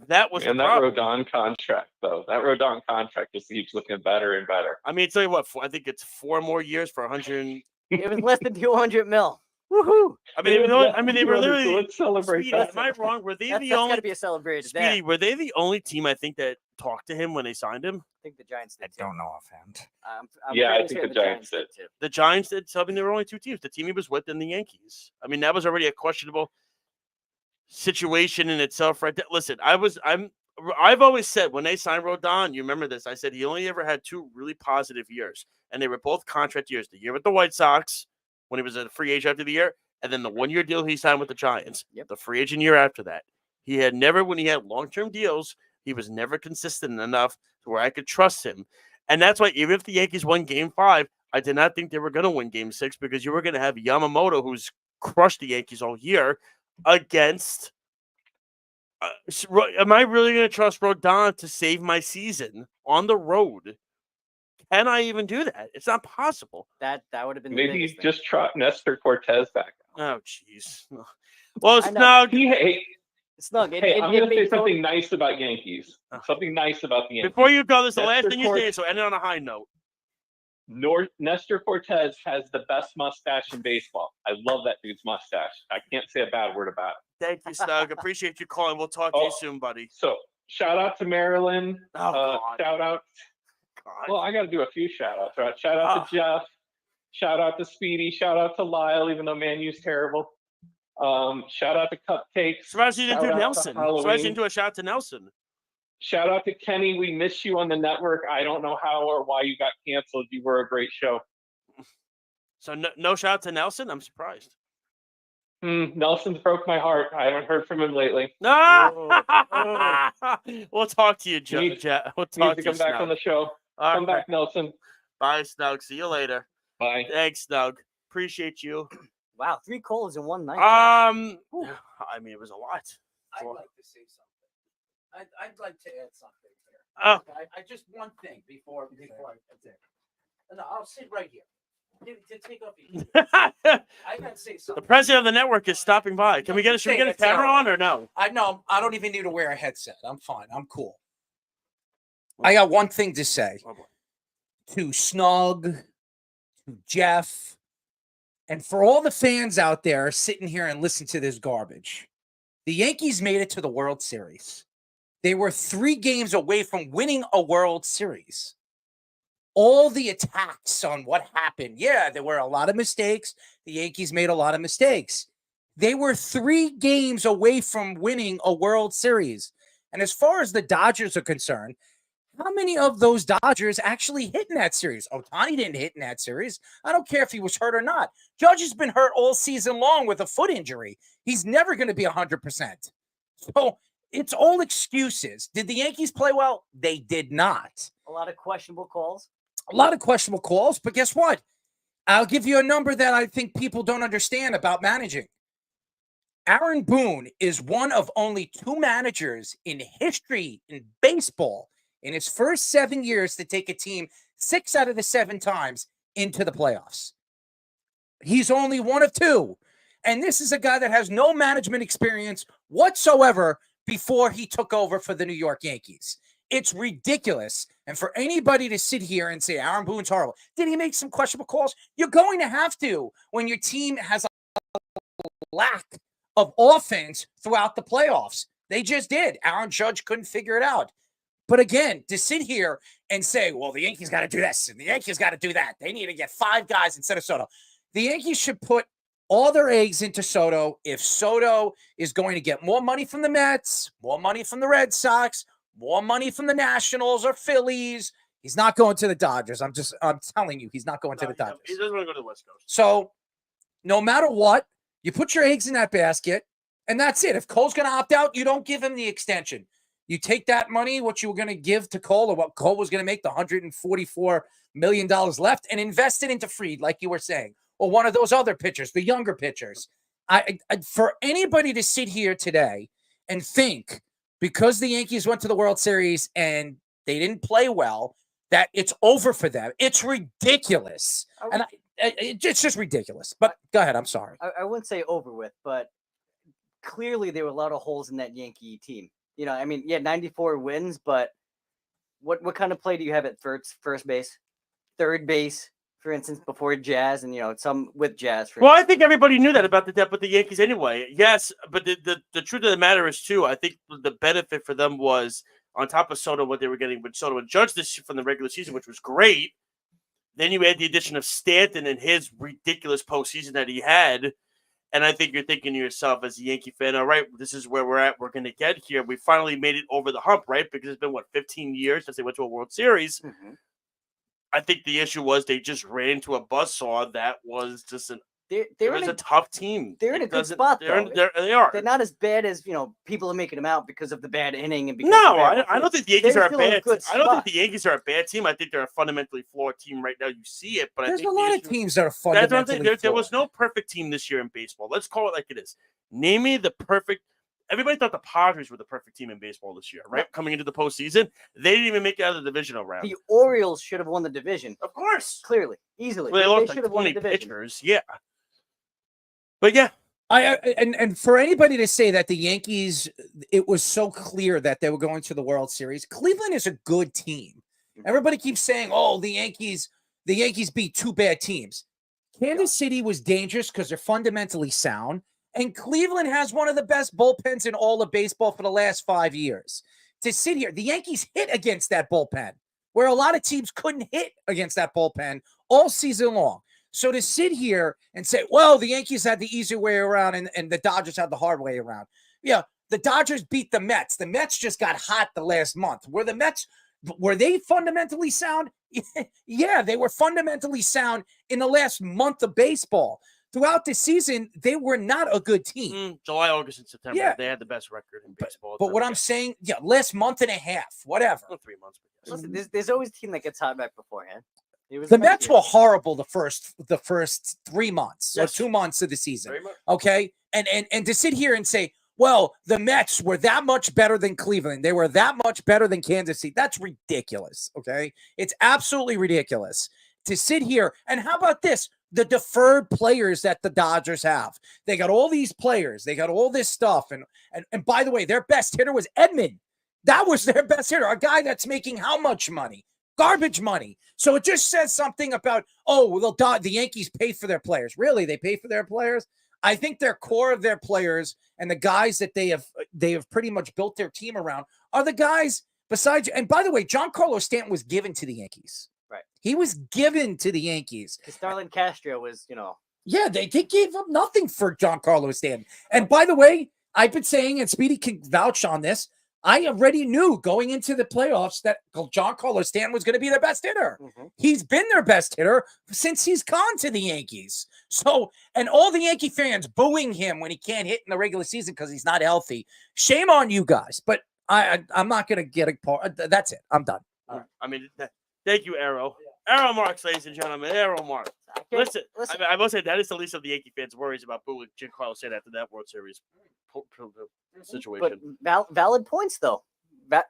That was the problem. That Rodon contract, though. That Rodon contract just keeps looking better and better. I mean, tell you what. I think it's 4 more years for 100. It was less than 200 mil. Woohoo! I mean, they were literally. Let's celebrate Speedy, that. am I wrong? Were they the that's only? Got to be a celebration. Speedy, were they the only team I think that talked to him when they signed him? I think the Giants did. I don't know offhand. I think the Giants did too. The Giants did. I mean, there were only 2 teams: the team he was with and the Yankees. I mean, that was already a questionable situation in itself, right there. Listen, I've always said when they signed Rodon, you remember this? I said he only ever had 2 really positive years, and they were both contract years. The year with the White Sox when he was a free agent after the year. And then the 1-year deal he signed with the Giants, the free agent year after that. He had never, when he had long-term deals, he was never consistent enough to where I could trust him. And that's why even if the Yankees won Game 5, I did not think they were going to win Game 6 because you were going to have Yamamoto, who's crushed the Yankees all year, against. Am I really going to trust Rodon to save my season on the road? Can I even do that? It's not possible. That would have been maybe just trot Nestor Cortez back. Oh, jeez. Well, Snug. Snug. Hey, I'm going to say something nice about Yankees. Something nice about the Yankees. Before you go, this is the last thing you say, so end it on a high note. Nestor Cortez has the best mustache in baseball. I love that dude's mustache. I can't say a bad word about it. Thank you, Snug. Appreciate you calling. We'll talk to you soon, buddy. So Shout out to Marilyn. Oh, God. Shout out. God. Well, I got to do a few shout outs, right? Shout out to Jeff. Shout out to Speedy. Shout out to Lyle, even though Man U's terrible. Shout out to Cupcakes. Surprised you didn't Shout do out to Nelson. Surprised you Halloween. didn't do a shout out to Nelson. Shout out to Kenny. We miss you on the network. I don't know how or why you got canceled. You were a great show. So no shout out to Nelson? I'm surprised. Nelson's broke my heart. I haven't heard from him lately. No. We'll talk to you, Joe. We'll We'll need talk to to come you, back Snug. on the show. All Come right. back, Nelson. Bye, Snug. See you later. Bye. Thanks, Snug. Appreciate you. Wow, 3 calls in one night. I mean, it was a lot. I'd like to say something. I'd like to add something here. Oh. I just one thing before I get there. No, I'll sit right here. Take off your I gotta say The something. president of the network is stopping by. Should we get a camera on or no? I don't even need to wear a headset. I'm fine. I'm cool. I got one thing to say to Snug, to Jeff, and for all the fans out there sitting here and listen to this garbage. The Yankees made it to the World Series. They were 3 games away from winning a World Series. All the attacks on what happened. Yeah, there were a lot of mistakes. The Yankees made a lot of mistakes. They were 3 games away from winning a World Series. And as far as the Dodgers are concerned, how many of those Dodgers actually hit in that series? Ohtani didn't hit in that series. I don't care if he was hurt or not. Judge has been hurt all season long with a foot injury. He's never going to be 100%. So it's all excuses. Did the Yankees play well? They did not. A lot of questionable calls. A lot of questionable calls, but guess what? I'll give you a number that I think people don't understand about managing. Aaron Boone is one of only 2 managers in history in baseball in his first 7 years to take a team 6 out of the 7 times into the playoffs. He's only one of 2. And this is a guy that has no management experience whatsoever before he took over for the New York Yankees. It's ridiculous. And for anybody to sit here and say Aaron Boone's horrible, did he make some questionable calls? You're going to have to when your team has a lack of offense throughout the playoffs. They just did. Aaron Judge couldn't figure it out. But again, to sit here and say, well, the Yankees got to do this and the Yankees got to do that. They need to get 5 guys instead of Soto. The Yankees should put all their eggs into Soto. If Soto is going to get more money from the Mets, more money from the Red Sox, more money from the Nationals or Phillies, he's not going to the Dodgers. I'm telling you, he's not going to the Dodgers. He doesn't want to go to the West Coast. So no matter what, you put your eggs in that basket, and that's it. If Cole's going to opt out, you don't give him the extension. You take that money, what you were going to give to Cole or what Cole was going to make, the $144 million left, and invest it into Fried, like you were saying, or one of those other pitchers, the younger pitchers. For anybody to sit here today and think because the Yankees went to the World Series and they didn't play well, that it's over for them. It's ridiculous. And it's just ridiculous. But go ahead. I'm sorry. I wouldn't say over with, but clearly there were a lot of holes in that Yankee team. You know, I mean, yeah, 94 wins, but what kind of play do you have at first base, third base, for instance, before Jazz, and, you know, some with Jazz? Well, I think everybody knew that about the depth of the Yankees anyway. Yes, but the truth of the matter is, too, I think the benefit for them was, on top of Soto, what they were getting with Soto and Judge this from the regular season, which was great. Then you add the addition of Stanton and his ridiculous postseason that he had. And I think you're thinking to yourself as a Yankee fan, all right, this is where we're at. We're going to get here. We finally made it over the hump, right? Because it's been, 15 years since they went to a World Series. Mm-hmm. I think the issue was they just ran into a buzzsaw that was just a tough team. They're in a good spot, though. They are. They're not as bad as, you know, people are making them out because of the bad inning and because I don't think the Yankees are a bad team. I don't think the Yankees are a bad team. I think they're a fundamentally flawed team right now. You see it, but there's I think a lot of teams that are fundamentally flawed. There was no perfect team this year in baseball. Let's call it like it is. Name me the perfect. Everybody thought the Padres were the perfect team in baseball this year, right? Coming into the postseason, they didn't even make it out of the divisional round. The Orioles should have won the division, of course, clearly, easily. Well, they lost like 20 pitchers, yeah. But yeah, and for anybody to say that the Yankees, it was so clear that they were going to the World Series. Cleveland is a good team. Everybody keeps saying, "Oh, the Yankees beat 2 bad teams." Kansas City was dangerous because they're fundamentally sound. And Cleveland has one of the best bullpens in all of baseball for the last 5 years. to sit here. The Yankees hit against that bullpen, where a lot of teams couldn't hit against that bullpen all season long. So to sit here and say, well, the Yankees had the easy way around and the Dodgers had the hard way around. Yeah, the Dodgers beat the Mets. The Mets just got hot the last month. Were they fundamentally sound? Yeah, they were fundamentally sound in the last month of baseball. Throughout the season, they were not a good team. July, August, and September, Yeah. they had the best record in baseball. But what I'm saying, last month and a half, whatever. 3 months. Listen, there's always a team that gets hot right beforehand. The Mets were horrible the first 3 months or 2 months of the season. Okay. And to sit here and say, well, the Mets were that much better than Cleveland. They were that much better than Kansas City. That's ridiculous. Okay. It's absolutely ridiculous to sit here. And how about this? The deferred players that the Dodgers have. They got all these players. They got all this stuff. And by the way, their best hitter was Edman. That was their best hitter. A guy that's making how much money? Garbage money. So it just says something about, the Yankees pay for their players. Really? They pay for their players? I think their core of their players and the guys that they have pretty much built their team around are the guys besides. And by the way, Giancarlo Stanton was given to the Yankees. Right. He was given to the Yankees. Starlin Castro was, Yeah, they gave up nothing for Giancarlo Stanton. And by the way, I've been saying, and Speedy can vouch on this, I already knew going into the playoffs that Giancarlo Stanton was going to be their best hitter. Mm-hmm. He's been their best hitter since he's gone to the Yankees. So, and all the Yankee fans booing him when he can't hit in the regular season because he's not healthy. Shame on you guys. But I'm not going to get a part. That's it. I'm done. All right. I mean, thank you, Arrow. Arrow Marks, ladies and gentlemen. Arrow Marks. Listen. I will say that is the least of the Yankee fans' worries about booing Giancarlo Stanton after that World Series situation. But valid points, though.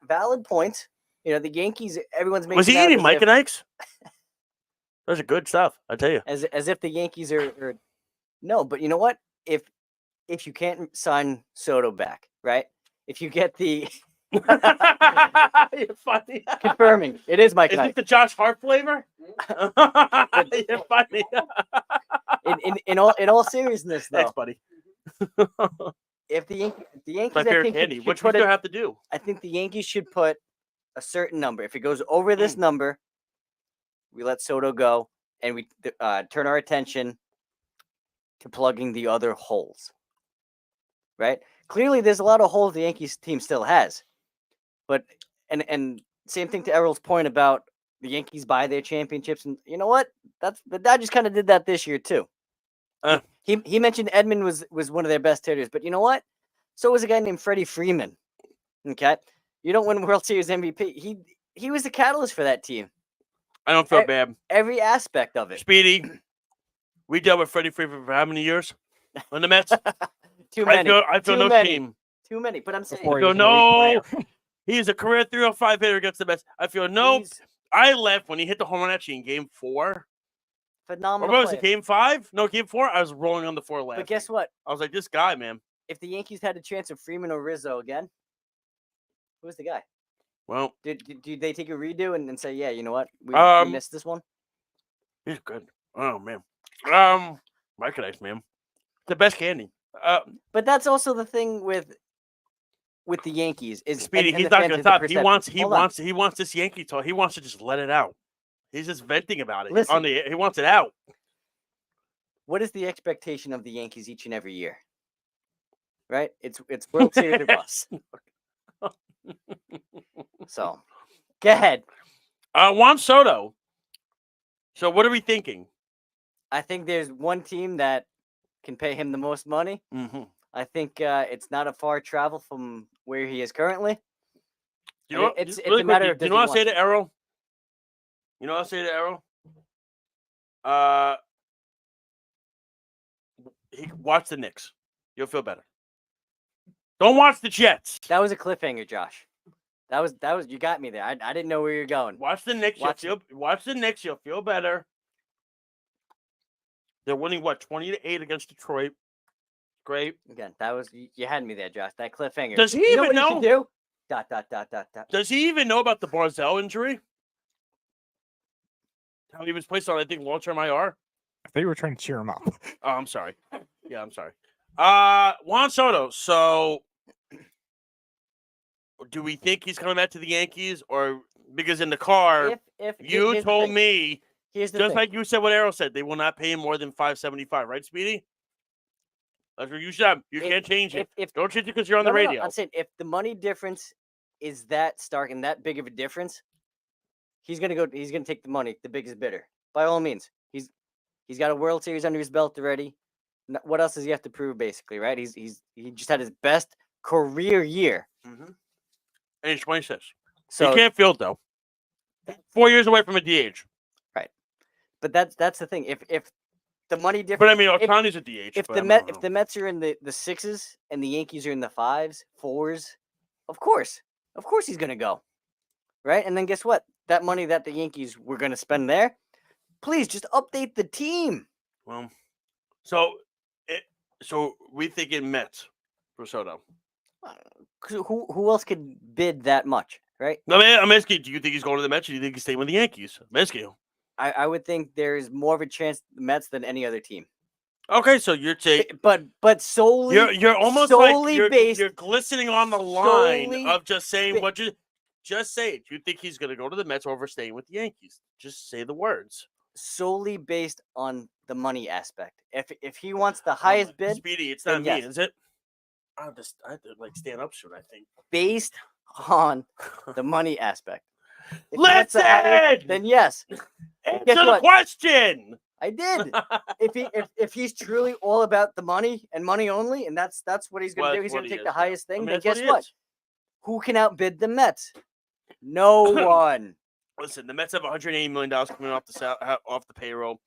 Valid points. The Yankees, everyone's making. Was he eating Mike and Ike's? Those are good stuff, I tell you. As if the Yankees are no, but you know what? If you can't sign Soto back, right? If you get the You're funny. Confirming. It is Mike and Is Ike. it the Josh Hart flavor? You're funny. in all seriousness, though. Thanks, buddy. If the Yankees, My I favorite think, candy. should Which we put still it- have to do. I think the Yankees should put a certain number. If it goes over this number, we let Soto go, and we turn our attention to plugging the other holes. Right? Clearly, there's a lot of holes the Yankees team still has. But and same thing to Errol's point about the Yankees buy their championships, and you know what? The Dodgers kind of did that this year too. He mentioned Edman was one of their best hitters, but you know what? So was a guy named Freddie Freeman. Okay, you don't win World Series MVP. He was the catalyst for that team. I don't feel bad. Every aspect of it. Speedy, we dealt with Freddie Freeman for how many years on the Mets? Too many. I feel Too no many. shame. Too many. But I'm saying, I feel no. He's a career 305 hitter against the Mets. I feel no. I left when he hit the home run actually in Game 4. Phenomenal. Or what was it, player. Game 5? No, Game 4. I was rolling on the floor laughing. But guess what? I was like, this guy, man. If the Yankees had a chance of Freeman or Rizzo again, who's the guy? Well, did they take a redo and say, yeah, you know what, we missed this one? He's good. Oh man, Mike and Ice, man, the best candy. But that's also the thing with the Yankees is Speedy. and He's the not fans going to is the stop. perception. He wants this Yankee talk. He wants to just let it out. He's just venting about it. Listen. He wants it out. What is the expectation of the Yankees each and every year? Right? It's World Series or bust. So, go ahead. Juan Soto. So what are we thinking? I think there's one team that can pay him the most money. Mm-hmm. I think it's not a far travel from where he is currently. You know, it's really a matter quick, of you know what I say to Arrow? You know what I say to Arrow? Watch the Knicks. You'll feel better. Don't watch the Jets. That was a cliffhanger, Josh. That was you got me there. I didn't know where you're going. Watch the Knicks. Watch the Knicks. You'll feel better. They're winning 20-8 against Detroit. Great. Again, that was you had me there, Josh. That cliffhanger. Does he you even know? know? What you should do? ... Does he even know about the Barzell injury? How he was placed on, I think, long-term IR. I thought you were trying to cheer him up. Oh, I'm sorry. Yeah, I'm sorry. Juan Soto. So do we think he's coming back to the Yankees, or because in the car you told me just like you said what Arrow said, they will not pay him more than $575, right, Speedy? That's what you said. You can't change it. Don't change it because you're on the radio. I'm saying if the money difference is that stark and that big of a difference, he's gonna go. He's gonna take the money, the biggest bidder, by all means. He's got a World Series under his belt already. What else does he have to prove, basically, right? He just had his best career year. Mm-hmm. And he's 26. So he can't field though. 4 years away from a DH. Right. But that's the thing. If the money difference, but I mean, Ohtani's a DH. If the Mets are in the sixes and the Yankees are in the fives, fours, of course he's gonna go, right? And then guess what? That money that the Yankees were gonna spend there, please just update the team. Well, so we thinking Mets for Soto. Who else could bid that much, right? No, man, I'm asking. Do you think he's going to the Mets, or do you think he's staying with the Yankees? I'm asking you. I would think there's more of a chance the Mets than any other team. Okay, so you're saying, but solely you're almost solely like based. You're glistening on the line of just saying what you just say. Do you think he's going to go to the Mets over staying with the Yankees? Just say the words. Solely based on the money aspect. If he wants the highest bid, Speedy, it's not me, is it? I have to stand up soon, I think. Based on the money aspect. Listen! Then yes. Answer the question! I did. if he's truly all about the money and money only, and that's what he's going to do, he's going to take the highest thing, then guess what? Who can outbid the Mets? No one. Listen, the Mets have $180 million coming off the payroll.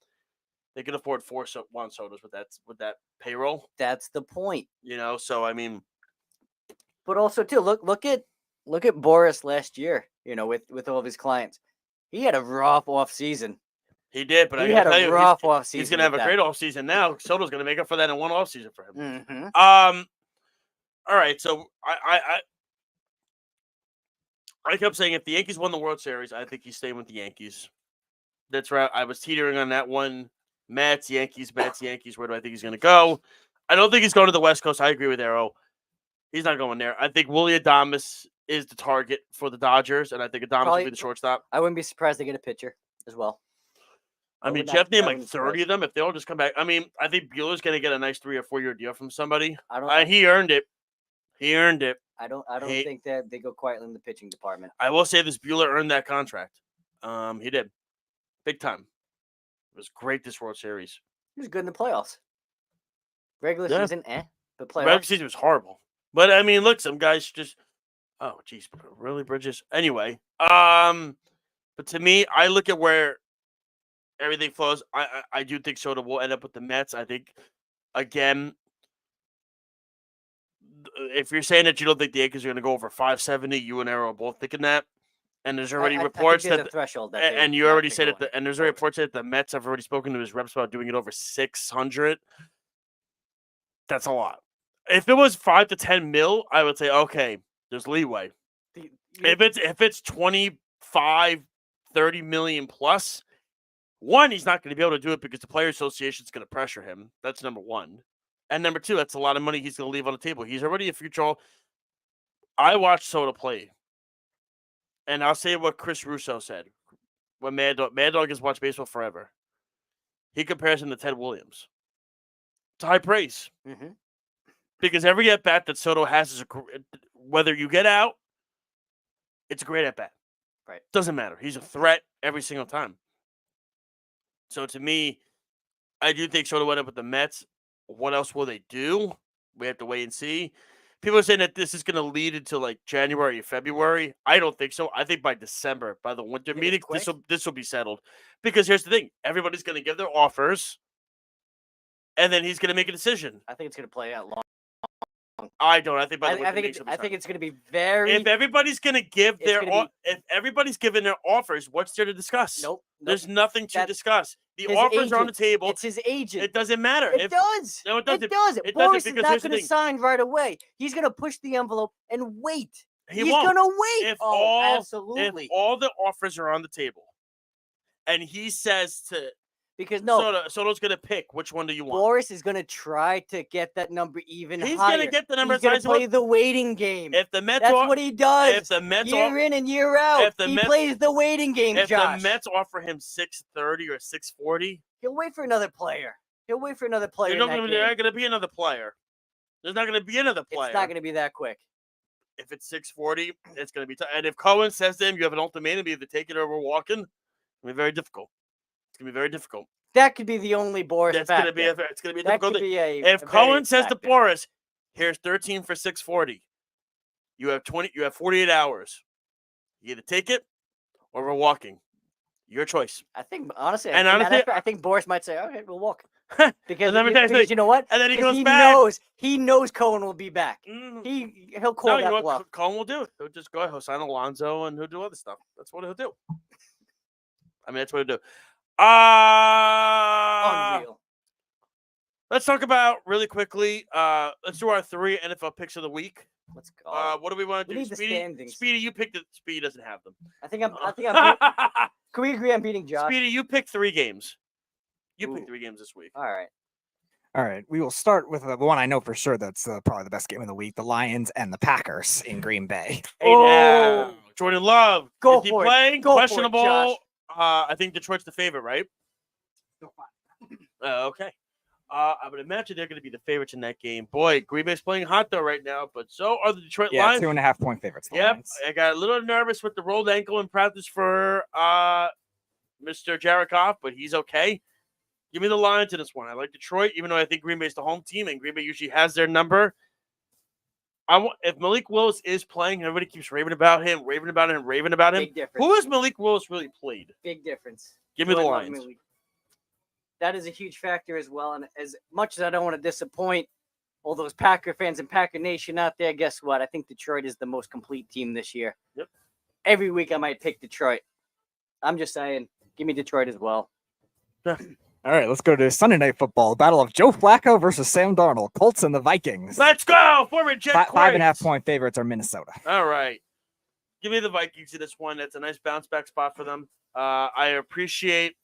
They can afford four Juan Sotos with that payroll. That's the point. So I mean, but also too, look at Boris last year. With all of his clients, he had a rough off season. He did, but he had a rough off season. He's gonna have a great off season now. Soto's gonna make up for that in one off season for him. Mm-hmm. All right, so I kept saying if the Yankees won the World Series, I think he's staying with the Yankees. That's right. I was teetering on that one. Mets, Yankees. Where do I think he's going to go? I don't think he's going to the West Coast. I agree with Arrow. He's not going there. I think Willie Adames is the target for the Dodgers, and I think Adames will be the shortstop. I wouldn't be surprised to get a pitcher as well. I mean, Jeff named like 30 of them. If they all just come back, I mean, I think Bueller's going to get a nice 3 or 4 year deal from somebody. He earned it. I don't think that they go quietly in the pitching department. I will say this: Bueller earned that contract. He did, big time. It was great this World Series. He was good in the playoffs. Regular season, but playoffs. Regular season was horrible. But I mean, look, some guys just. Oh, geez, really, Bridges. Anyway, but to me, I look at where everything flows. I do think Soto will end up with the Mets. I think, again, if you're saying that you don't think the Yankees are going to go over 570, you and Arrow are both thinking that. And there's already reports that the threshold that and you already said it. And there's already reports that the Mets have already spoken to his reps about doing it over 600. That's a lot. If it was 5 to 10 mil, I would say okay, there's leeway. If it's 25, 30 million plus, one, he's not going to be able to do it because the Players Association is going to pressure him. That's number one. And number two, that's a lot of money he's going to leave on the table. He's already a future. I watched Soto play. And I'll say what Chris Russo said when Mad Dog has watched baseball forever. He compares him to Ted Williams. It's high praise. Mm-hmm. Because every at-bat that Soto has is whether you get out, it's a great at-bat. Right. Doesn't matter. He's a threat every single time. So to me, I do think Soto went up with the Mets. What else will they do? We have to wait and see. People are saying that this is going to lead into like January or February. I don't think so. I think by December, by the winter meeting, this will be settled. Because here's the thing: everybody's going to give their offers, and then he's going to make a decision. I think it's going to play out long. I don't. I think by the winter meeting, I think it's going to be very. If everybody's going to give if everybody's giving their offers, what's there to discuss? Nope. There's nothing to discuss. The offers are on the table. It's his agent. It doesn't matter. It does. No, it doesn't. It does. It Boris doesn't is not going to sign right away. He's going to push the envelope and wait. He's going to wait. Absolutely. If all the offers are on the table, and he says to Because no, Soto's going to pick. Which one do you want? Boris is going to try to get that number even He's higher. going to get the number. He's going to play the waiting game. If the Mets That's what he does. If the Mets year in and year out, he plays the waiting game. If Josh. the Mets offer him 630 or 640, he'll wait for another player. He'll wait for another player. There's not going to be another player. There's not going to be another player. It's not going to be that quick. If it's 640, it's going to be tough. And if Cohen says to him, you have an ultimatum, either take it or we're walking, it's going to be very difficult. It's going to be very difficult. That could be the only Boris It's factor. going to be a difficult thing. If Cohen says to Boris, here's 13 for 640, you have 48 hours. You either take it or we're walking. Your choice. I think, honestly, I think Boris might say, okay, we'll walk. Because you know what? And then he goes back. He knows Cohen will be back. Mm-hmm. He'll call that bluff. Cohen will do? He'll just go ahead, he'll sign Alonso, and he'll do other stuff. That's what he'll do. I mean, that's what he'll do. Unreal. Let's talk about really quickly. Let's do our 3 NFL picks of the week. Let's go. What do we want to do? Need the standings. Speedy, you picked it. Speedy doesn't have them. I think I'm. Can we agree on beating Josh? Speedy, you picked 3 games. You picked 3 games this week. All right. All right, we will start with the one I know for sure that's probably the best game of the week: the Lions and the Packers in Green Bay. Hey now, Jordan Love. Go Is he for it. playing? Go for it, Questionable. Josh. I think Detroit's the favorite, right? Okay. I would imagine they're going to be the favorites in that game. Boy, Green Bay's playing hot though right now, but so are the Detroit Lions. 2.5 point favorites. Yep. Lions. I got a little nervous with the rolled ankle in practice for Mr. Jared Goff, but he's okay. Give me the Lions in this one. I like Detroit, even though I think Green Bay's the home team, and Green Bay usually has their number. If Malik Willis is playing, everybody keeps raving about him. Big difference. Who has Malik Willis really played? Big difference. Give me the I love Lions. Malik. That is a huge factor as well. And as much as I don't want to disappoint all those Packer fans and Packer Nation out there, guess what? I think Detroit is the most complete team this year. Yep. Every week I might pick Detroit. I'm just saying, give me Detroit as well. All right, let's go to Sunday Night Football. Battle of Joe Flacco versus Sam Darnold. Colts and the Vikings. Let's go! Former Jet 5.5 point favorites are Minnesota. All right. Give me the Vikings in this one. That's a nice bounce back spot for them. I appreciate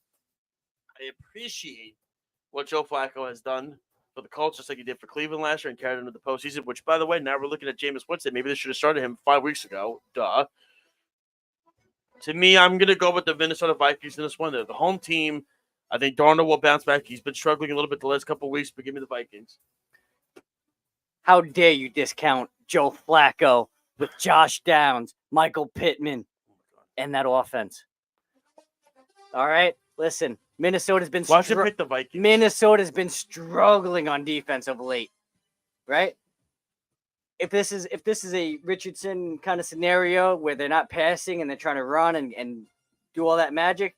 what Joe Flacco has done for the Colts, just like he did for Cleveland last year and carried into the postseason, which, by the way, now we're looking at Jameis Winston. Maybe they should have started him 5 weeks ago. Duh. To me, I'm going to go with the Minnesota Vikings in this one. They're the home team. I think Darnold will bounce back. He's been struggling a little bit the last couple of weeks, but give me the Vikings. How dare you discount Joe Flacco with Josh Downs, Michael Pittman, and that offense? All right, listen. Minnesota's been Watch him pick the Vikings. Minnesota's been struggling on defense of late, right? If this is a Richardson kind of scenario where they're not passing and they're trying to run and do all that magic,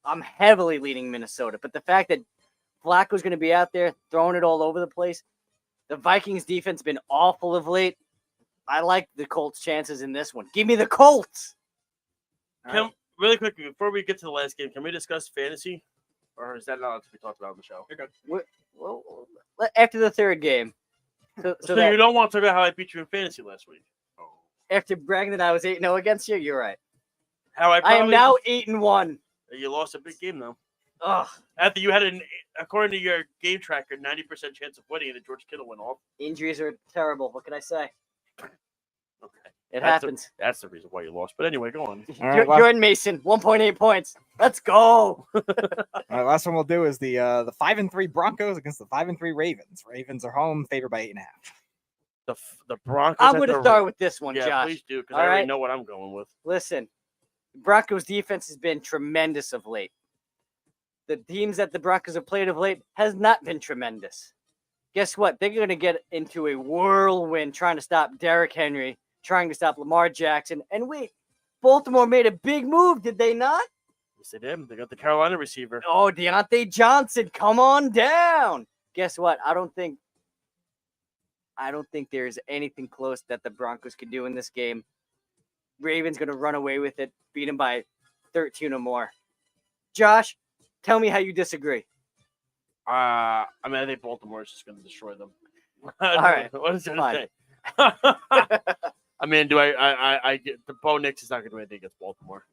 I'm heavily leaning Minnesota. But the fact that Flacco's going to be out there throwing it all over the place, the Vikings defense has been awful of late. I like the Colts' chances in this one. Give me the Colts. Really quickly, before we get to the last game, can we discuss fantasy? Or is that not to be talked about on the show? Well, after the third game. So you don't want to talk about how I beat you in fantasy last week? After bragging that I was 8-0 against you, you're right. I am now 8-1. You lost a big game, though. Ugh. After you had, according to your game tracker, 90% chance of winning, and George Kittle went off. Injuries are terrible. What can I say? Okay. It happens. That's the reason why you lost. But anyway, go on. All right, Jordan Mason, 1.8 points. Let's go. All right, last one we'll do is the 5-3 Broncos against the 5-3 Ravens. Ravens are home, favored by 8.5. The Broncos. I'm going to start with this one, yeah, Josh. Please do, because I already know what I'm going with. Listen, Broncos defense has been tremendous of late. The teams that the Broncos have played of late has not been tremendous. Guess what? They're going to get into a whirlwind trying to stop Derrick Henry, trying to stop Lamar Jackson. And wait, Baltimore made a big move, did they not? Yes, they did. They got the Carolina receiver. Oh, Deontay Johnson, come on down. Guess what? I don't think there's anything close that the Broncos could do in this game. Ravens going to run away with it, beat them by 13 or more. Josh, tell me how you disagree. I think Baltimore is just going to destroy them. All right. What is there to say? I mean, I get the Bo Nix is not going to do anything against Baltimore.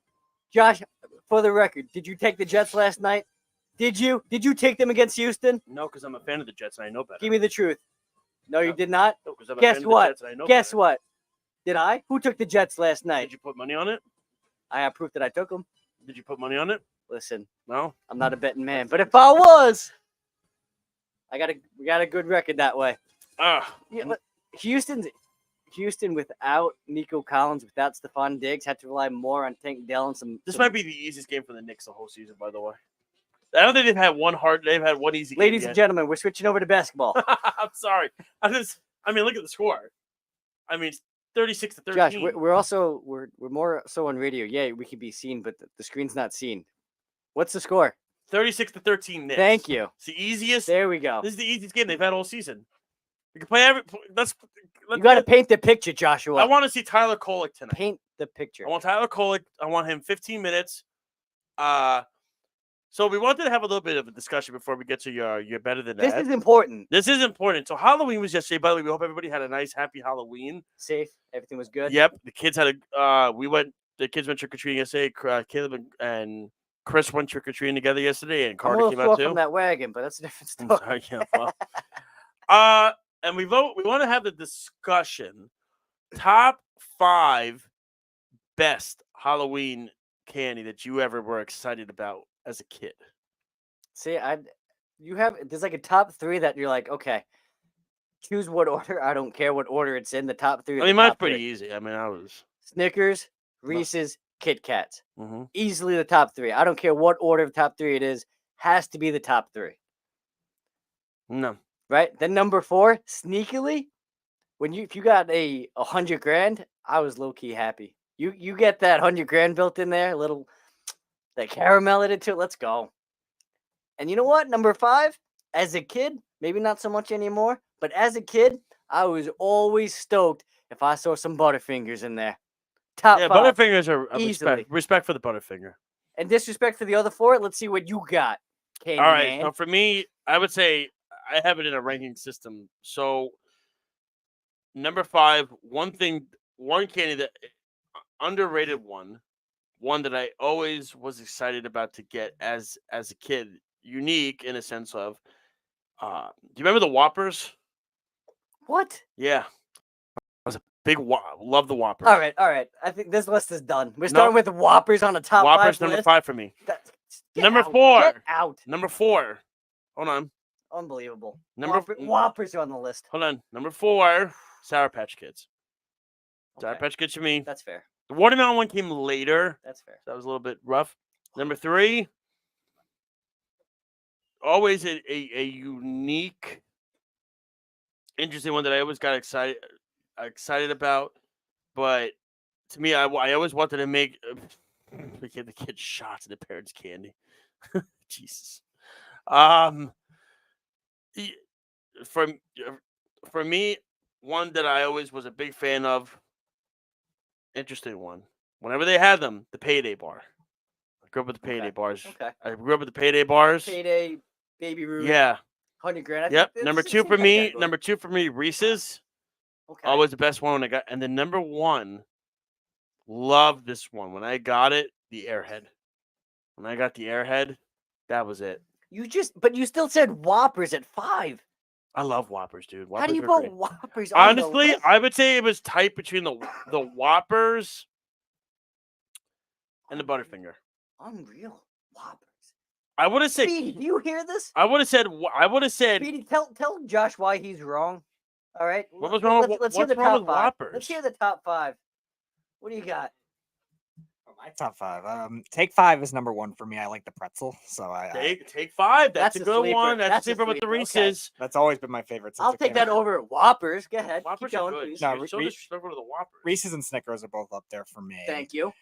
Josh, for the record, did you take the Jets last night? Did you? Did you take them against Houston? No, because I'm a fan of the Jets and I know better. Give me the truth. No, you did not. No, 'cause I'm a Guess fan of the what? Jets and I know Guess better. what? Did I? Who took the Jets last night? Did you put money on it? I have proof that I took them. Did you put money on it? Listen, No. I'm not a betting man, but if I was, we got a good record that way. Yeah, but Houston without Nico Collins, without Stephon Diggs, had to rely more on Tank Dell and some. This might be the easiest game for the Knicks the whole season, by the way. I don't think they've had one easy game. Ladies yet. and gentlemen, we're switching over to basketball. I'm sorry. I mean, look at the score. I mean, 36-13. Josh, we're more so on radio. Yeah, we can be seen, but the screen's not seen. What's the score? 36-13 Knicks. Thank you. It's the easiest. There we go. This is the easiest game they've had all season. You can play You got to paint the picture, Joshua. I want to see Tyler Kolek tonight. Paint the picture. I want Tyler Kolek. I want him 15 minutes. So we wanted to have a little bit of a discussion before we get to your better than that. This is important. This is important. So Halloween was yesterday. By the way, we hope everybody had a nice, happy Halloween. Safe. Everything was good. Yep. The kids had the kids went trick or treating yesterday. Caleb and Chris went trick or treating together yesterday, and I'm a Carter little came sore out too. from that wagon, but that's a different I'm story. sorry, yeah, well. And we want to have the discussion. Top 5 best Halloween candy that you ever were excited about as a kid. See, there's like a top 3 that you're like, okay, choose what order. I don't care what order it's in. The top 3. I mean, mine's pretty easy. I mean, I was Snickers, Reese's, Kit Kats. Mm-hmm. Easily the top 3. I don't care what order of top 3 it is. Has to be the top 3. No. Right? Then number 4, sneakily, if you got a $100,000, I was low key happy. You get that $100,000 built in there, that caramel into it. Let's go. And you know what? Number 5, as a kid, maybe not so much anymore, but as a kid, I was always stoked if I saw some Butterfingers in there. Top 5. Butterfingers are Easily. respect for the Butterfinger. And disrespect for the other 4. Let's see what you got, Candy All right. Man. So for me, I would say I have it in a ranking system. So number 5, one candy that underrated one that I always was excited about to get as a kid, unique in a sense of, do you remember the Whoppers? What? Yeah. I was a big love the Whoppers. All right. I think this list is done. We're starting with the Whoppers on the top 5 Whoppers number list. 5 for me. Get Number out. 4. Get out. Number 4. Hold on. Unbelievable. Number Whoppers are on the list. Hold on. Number 4, Sour Patch Kids. Sour Patch Kids for me. That's fair. The watermelon one came later. That's fair. So that was a little bit rough. Number 3, always a unique, interesting one that I always got excited about. But to me, I always wanted to make the kids shots of the parents' candy. Jesus. For me, one that I always was a big fan of. Interesting one. Whenever they had them, the Payday Bar. I grew up with the Payday Bars. Okay. I grew up with the Payday Bars. Payday, Baby Ruth. Yeah. $100,000. Yep. Number 2 for me. Number 2 for me. Reese's. Okay. Always the best one when I got. And then number 1. Love this one. When I got it, the Airhead. When I got the Airhead, that was it. But you still said Whoppers at 5. I love Whoppers, dude. How do you Whoppers are put great. Whoppers on the Honestly, list? I would say it was tight between the Whoppers and the Butterfinger. Unreal. Whoppers. I would have said. Speedy, do you hear this? I would have said. Speedy, tell Josh why he's wrong. All right. What was wrong? Let's hear What's the wrong top with 5. Whoppers? Let's hear the top 5. What do you got? My top 5. Take 5 is number 1 for me. I like the pretzel, so take 5. That's a a good sleeper. one. That's a That's a sleeper with the sleeper. Okay. Reese's. That's always been my favorite. Since I'll a take kid. that over Whoppers. Go ahead. Whoppers Keep are going, good. please. No, You're so disrespectful to the Whoppers. Reese's and Snickers are both up there for me. Thank you.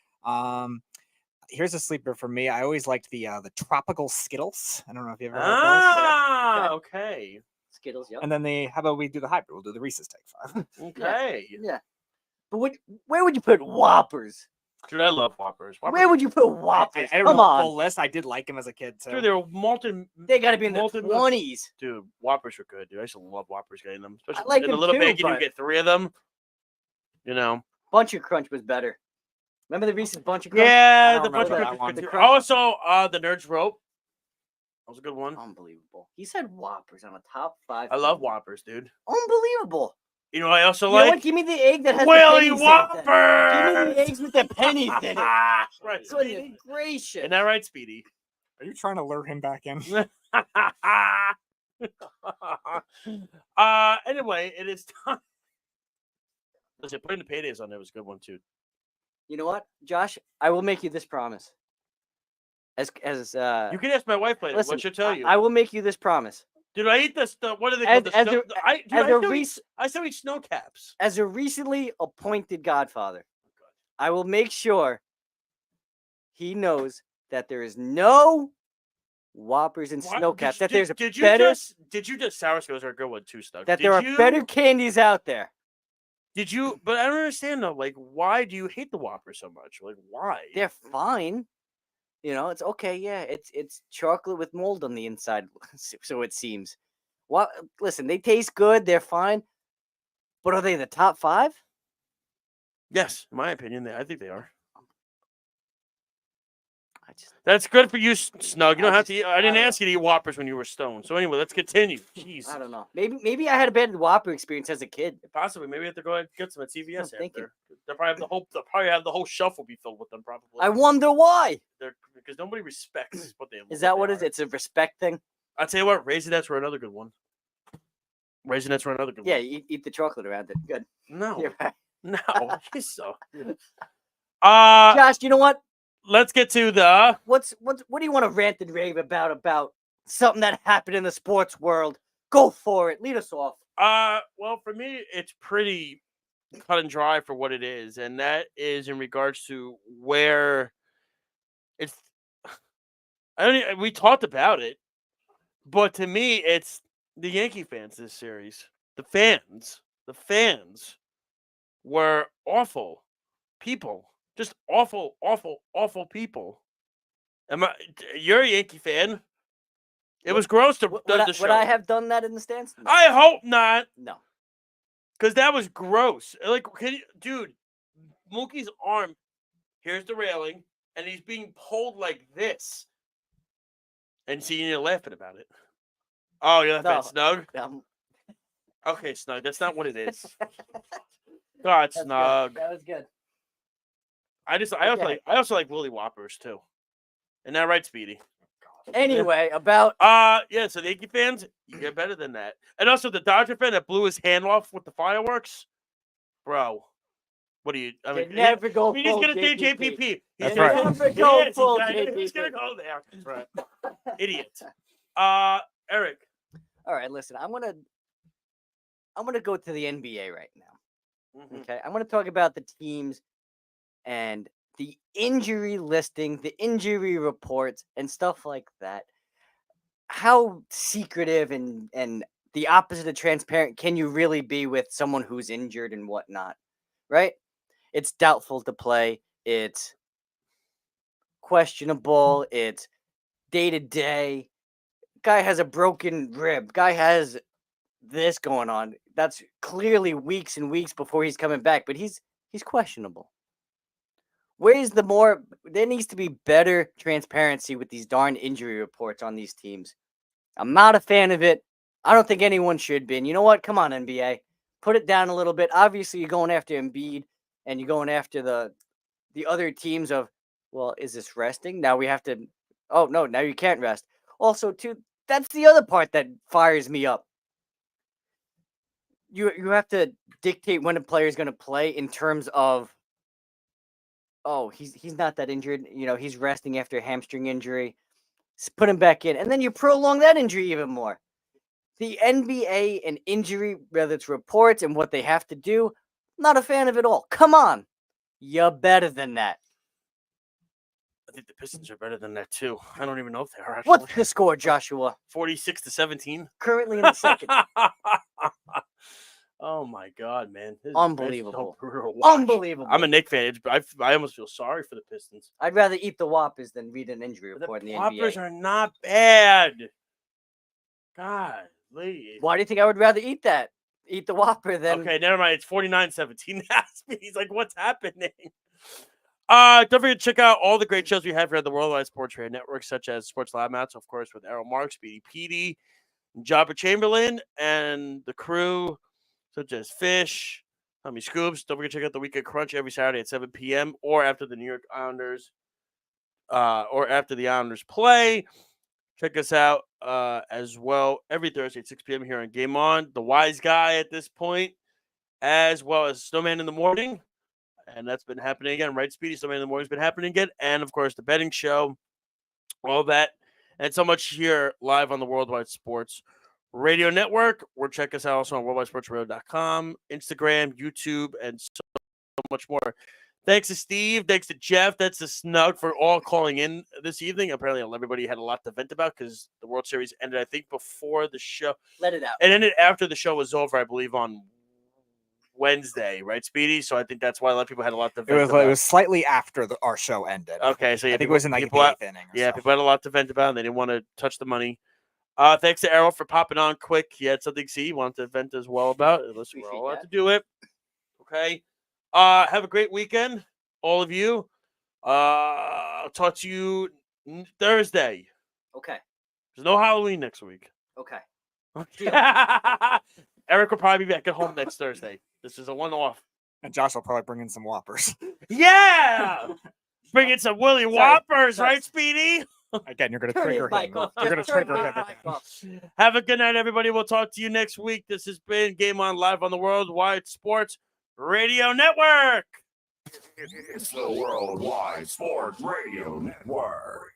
Here's a sleeper for me. I always liked the tropical Skittles. I don't know if you ever heard those. Ah, okay. Skittles, yep. And then how about we do the hybrid? We'll do the Reese's take 5. Okay. Yeah. But where would you put Whoppers? Dude, I love Whoppers. Where would you put Whoppers? I don't Come know on. the full list. I did like them as a kid too. Dude, they were molten. They got to be in the 20s. Dude, Whoppers are good, dude. I used to love Whoppers getting them. Especially like in a them little too, bag, you but- get 3 of them. You know. Bunch of Crunch was better. Remember the Reese's Bunch of Crunch? Yeah, I the don't bunch remember of that one. Also, the Nerds Rope. That was a good one. Unbelievable. He said Whoppers on a top 5. I love Whoppers, dude. Unbelievable. You know what I also You know like? what? Give me the egg that has Willy the pennies in it. Give me Whoppers! the eggs with the pennies in it. Right, Goodness Speedy. gracious. Isn't that right, Speedy? Are you trying to lure him back in? Anyway, it is time. Listen, putting the paydays on there was a good one too. You know what, Josh? I will make you this promise. As You can ask my wife later. listen, What she'll tell you. I will make you this promise. Dude, I eat the stuff. What are they As- called? as The a- snow, I, dude, as I, a still res- eat, I still eat snow caps. As a recently appointed godfather, I will make sure he knows that there is no Whoppers and What? snow caps. That Did there's a you better just sour skills are a good one too, Stuck. that Did there are you, better candies out there. Did you? But I don't understand though. Like, why do you hate the Whopper so much? Like, why? They're fine. You know, it's okay. Yeah, it's chocolate with mold on the inside, so it seems. What? Listen, they taste good. They're fine. But are they the top 5? Yes, in my opinion, I think they are. I just That's good for you, Snug. You don't I have just- to eat. I didn't ask you to eat Whoppers when you were stoned. So anyway, let's continue. Jeez. I don't know. Maybe I had a bad Whopper experience as a kid. Possibly. Maybe I have to go ahead and get some at CVS I'm thinking. after. They'll probably have the whole shelf will be filled with them. Probably. I wonder why. Because nobody respects what they. Is that what they it is? are. It's a respect thing. I'll tell you what. Raisinets were another good one. Raisinets were another good Yeah, one. you eat the chocolate around it. Good. No. You're right. No. You're so. Josh, you know what? Let's get to the. What do you want to rant and rave about something that happened in the sports world? Go for it. Lead us off. Well, for me, it's pretty cut and dry for what it is, and that is in regards to where it's. We talked about it, but to me, it's the Yankee fans this series. The fans were awful people, just awful, awful, awful people. You're a Yankee fan. It was gross to the show. Would I have done that in the stands? No. I hope not. No. Because that was gross. Like, dude, Mookie's arm, here's the railing, and he's being pulled like this. And see, you're laughing about it. Oh, you're laughing at Snug? Okay, Snug, that's not what it is. God, That's Snug. good. That was good. I also like Willy Whoppers too. Isn't that right, Speedy? Anyway, about yeah, so the Yankee fans, you get better than that. And also the Dodger fan that blew his hand off with the fireworks. Bro. What do you never go he's full gonna say JPP. JPP. That's He's right. gonna Never go full He's gonna JPP. go there. Right. Idiot. Eric. All right, listen. I'm gonna go to the NBA right now. Mhm. Okay, I'm gonna talk about the teams and the injury listing, the injury reports, and stuff like that. How secretive and the opposite of transparent can you really be with someone who's injured and whatnot, right? It's doubtful to play. It's questionable. It's day to day. Guy has a broken rib. Guy has this going on. That's clearly weeks and weeks before he's coming back, but he's questionable. There needs to be better transparency with these darn injury reports on these teams. I'm not a fan of it. I don't think anyone should be. And you know what? Come on, NBA. Put it down a little bit. Obviously, you're going after Embiid and you're going after the other teams of, well, is this resting? Now we have to, oh, no, now you can't rest. Also, too, that's the other part that fires me up. You have to dictate when a player is going to play in terms of, oh, he's not that injured. You know, he's resting after a hamstring injury. Put him back in. And then you prolong that injury even more. The NBA and injury, whether it's reports and what they have to do, not a fan of it all. Come on. You're better than that. I think the Pistons are better than that too. I don't even know if they are actually. What's the score, Joshua? 46-17. Currently in the second. Oh my God, man! This is Unbelievable. so brutal to watch. Unbelievable. I'm a Knicks fan. I almost feel sorry for the Pistons. I'd rather eat the Whoppers than read an injury The report in the Whoppers NBA. are not bad. God, Why do you think I would rather eat that? Eat the Whopper than Okay, never mind. It's 49-17. He's like, what's happening? Don't forget to check out all the great shows we have here at the Worldwide Sports Radio Network, such as Sports Lab Mats, of course, with Errol Marks, Speedy Petey, Jabba Chamberlain, and the crew, such as Fish, Tommy Scoops. Don't forget to check out the Weekend Crunch every Saturday at 7 p.m. or after the New York Islanders, or after the Islanders play. Check us out as well every Thursday at 6 p.m. here on Game On. The Wise Guy at this point, as well as Snowman in the Morning. And that's been happening again, right, Speedy? Snowman in the Morning's been happening again. And, of course, the betting show, all that, and so much here live on the Worldwide Sports Radio Network. Or check us out also on worldwidesportsradio.com, Instagram, YouTube, and so much more. Thanks to Steve. Thanks to Jeff. That's a snug for all calling in this evening. Apparently, everybody had a lot to vent about because the World Series ended, I think, before the show. Let it out. It ended after the show was over, I believe, on Wednesday, right, Speedy? So I think that's why a lot of people had a lot to vent about. It was slightly after our show ended. Okay, so yeah, I think it was in like the 8th inning. People had a lot to vent about, and they didn't want to touch the money. Thanks to Errol for popping on quick. He had something he wanted to vent as well about. Listen, we're all allowed to do it. Okay. Have a great weekend, all of you. I'll talk to you Thursday. Okay. There's no Halloween next week. Okay. Eric will probably be back at home next Thursday. This is a one-off. And Josh will probably bring in some Whoppers. Yeah! Bring in some Willie Whoppers, right, Speedy? Again, you're going to trigger him. You're going to trigger him again. Have a good night, everybody. We'll talk to you next week. This has been Game On live on the Worldwide Sports Radio Network. It's the Worldwide Sports Radio Network.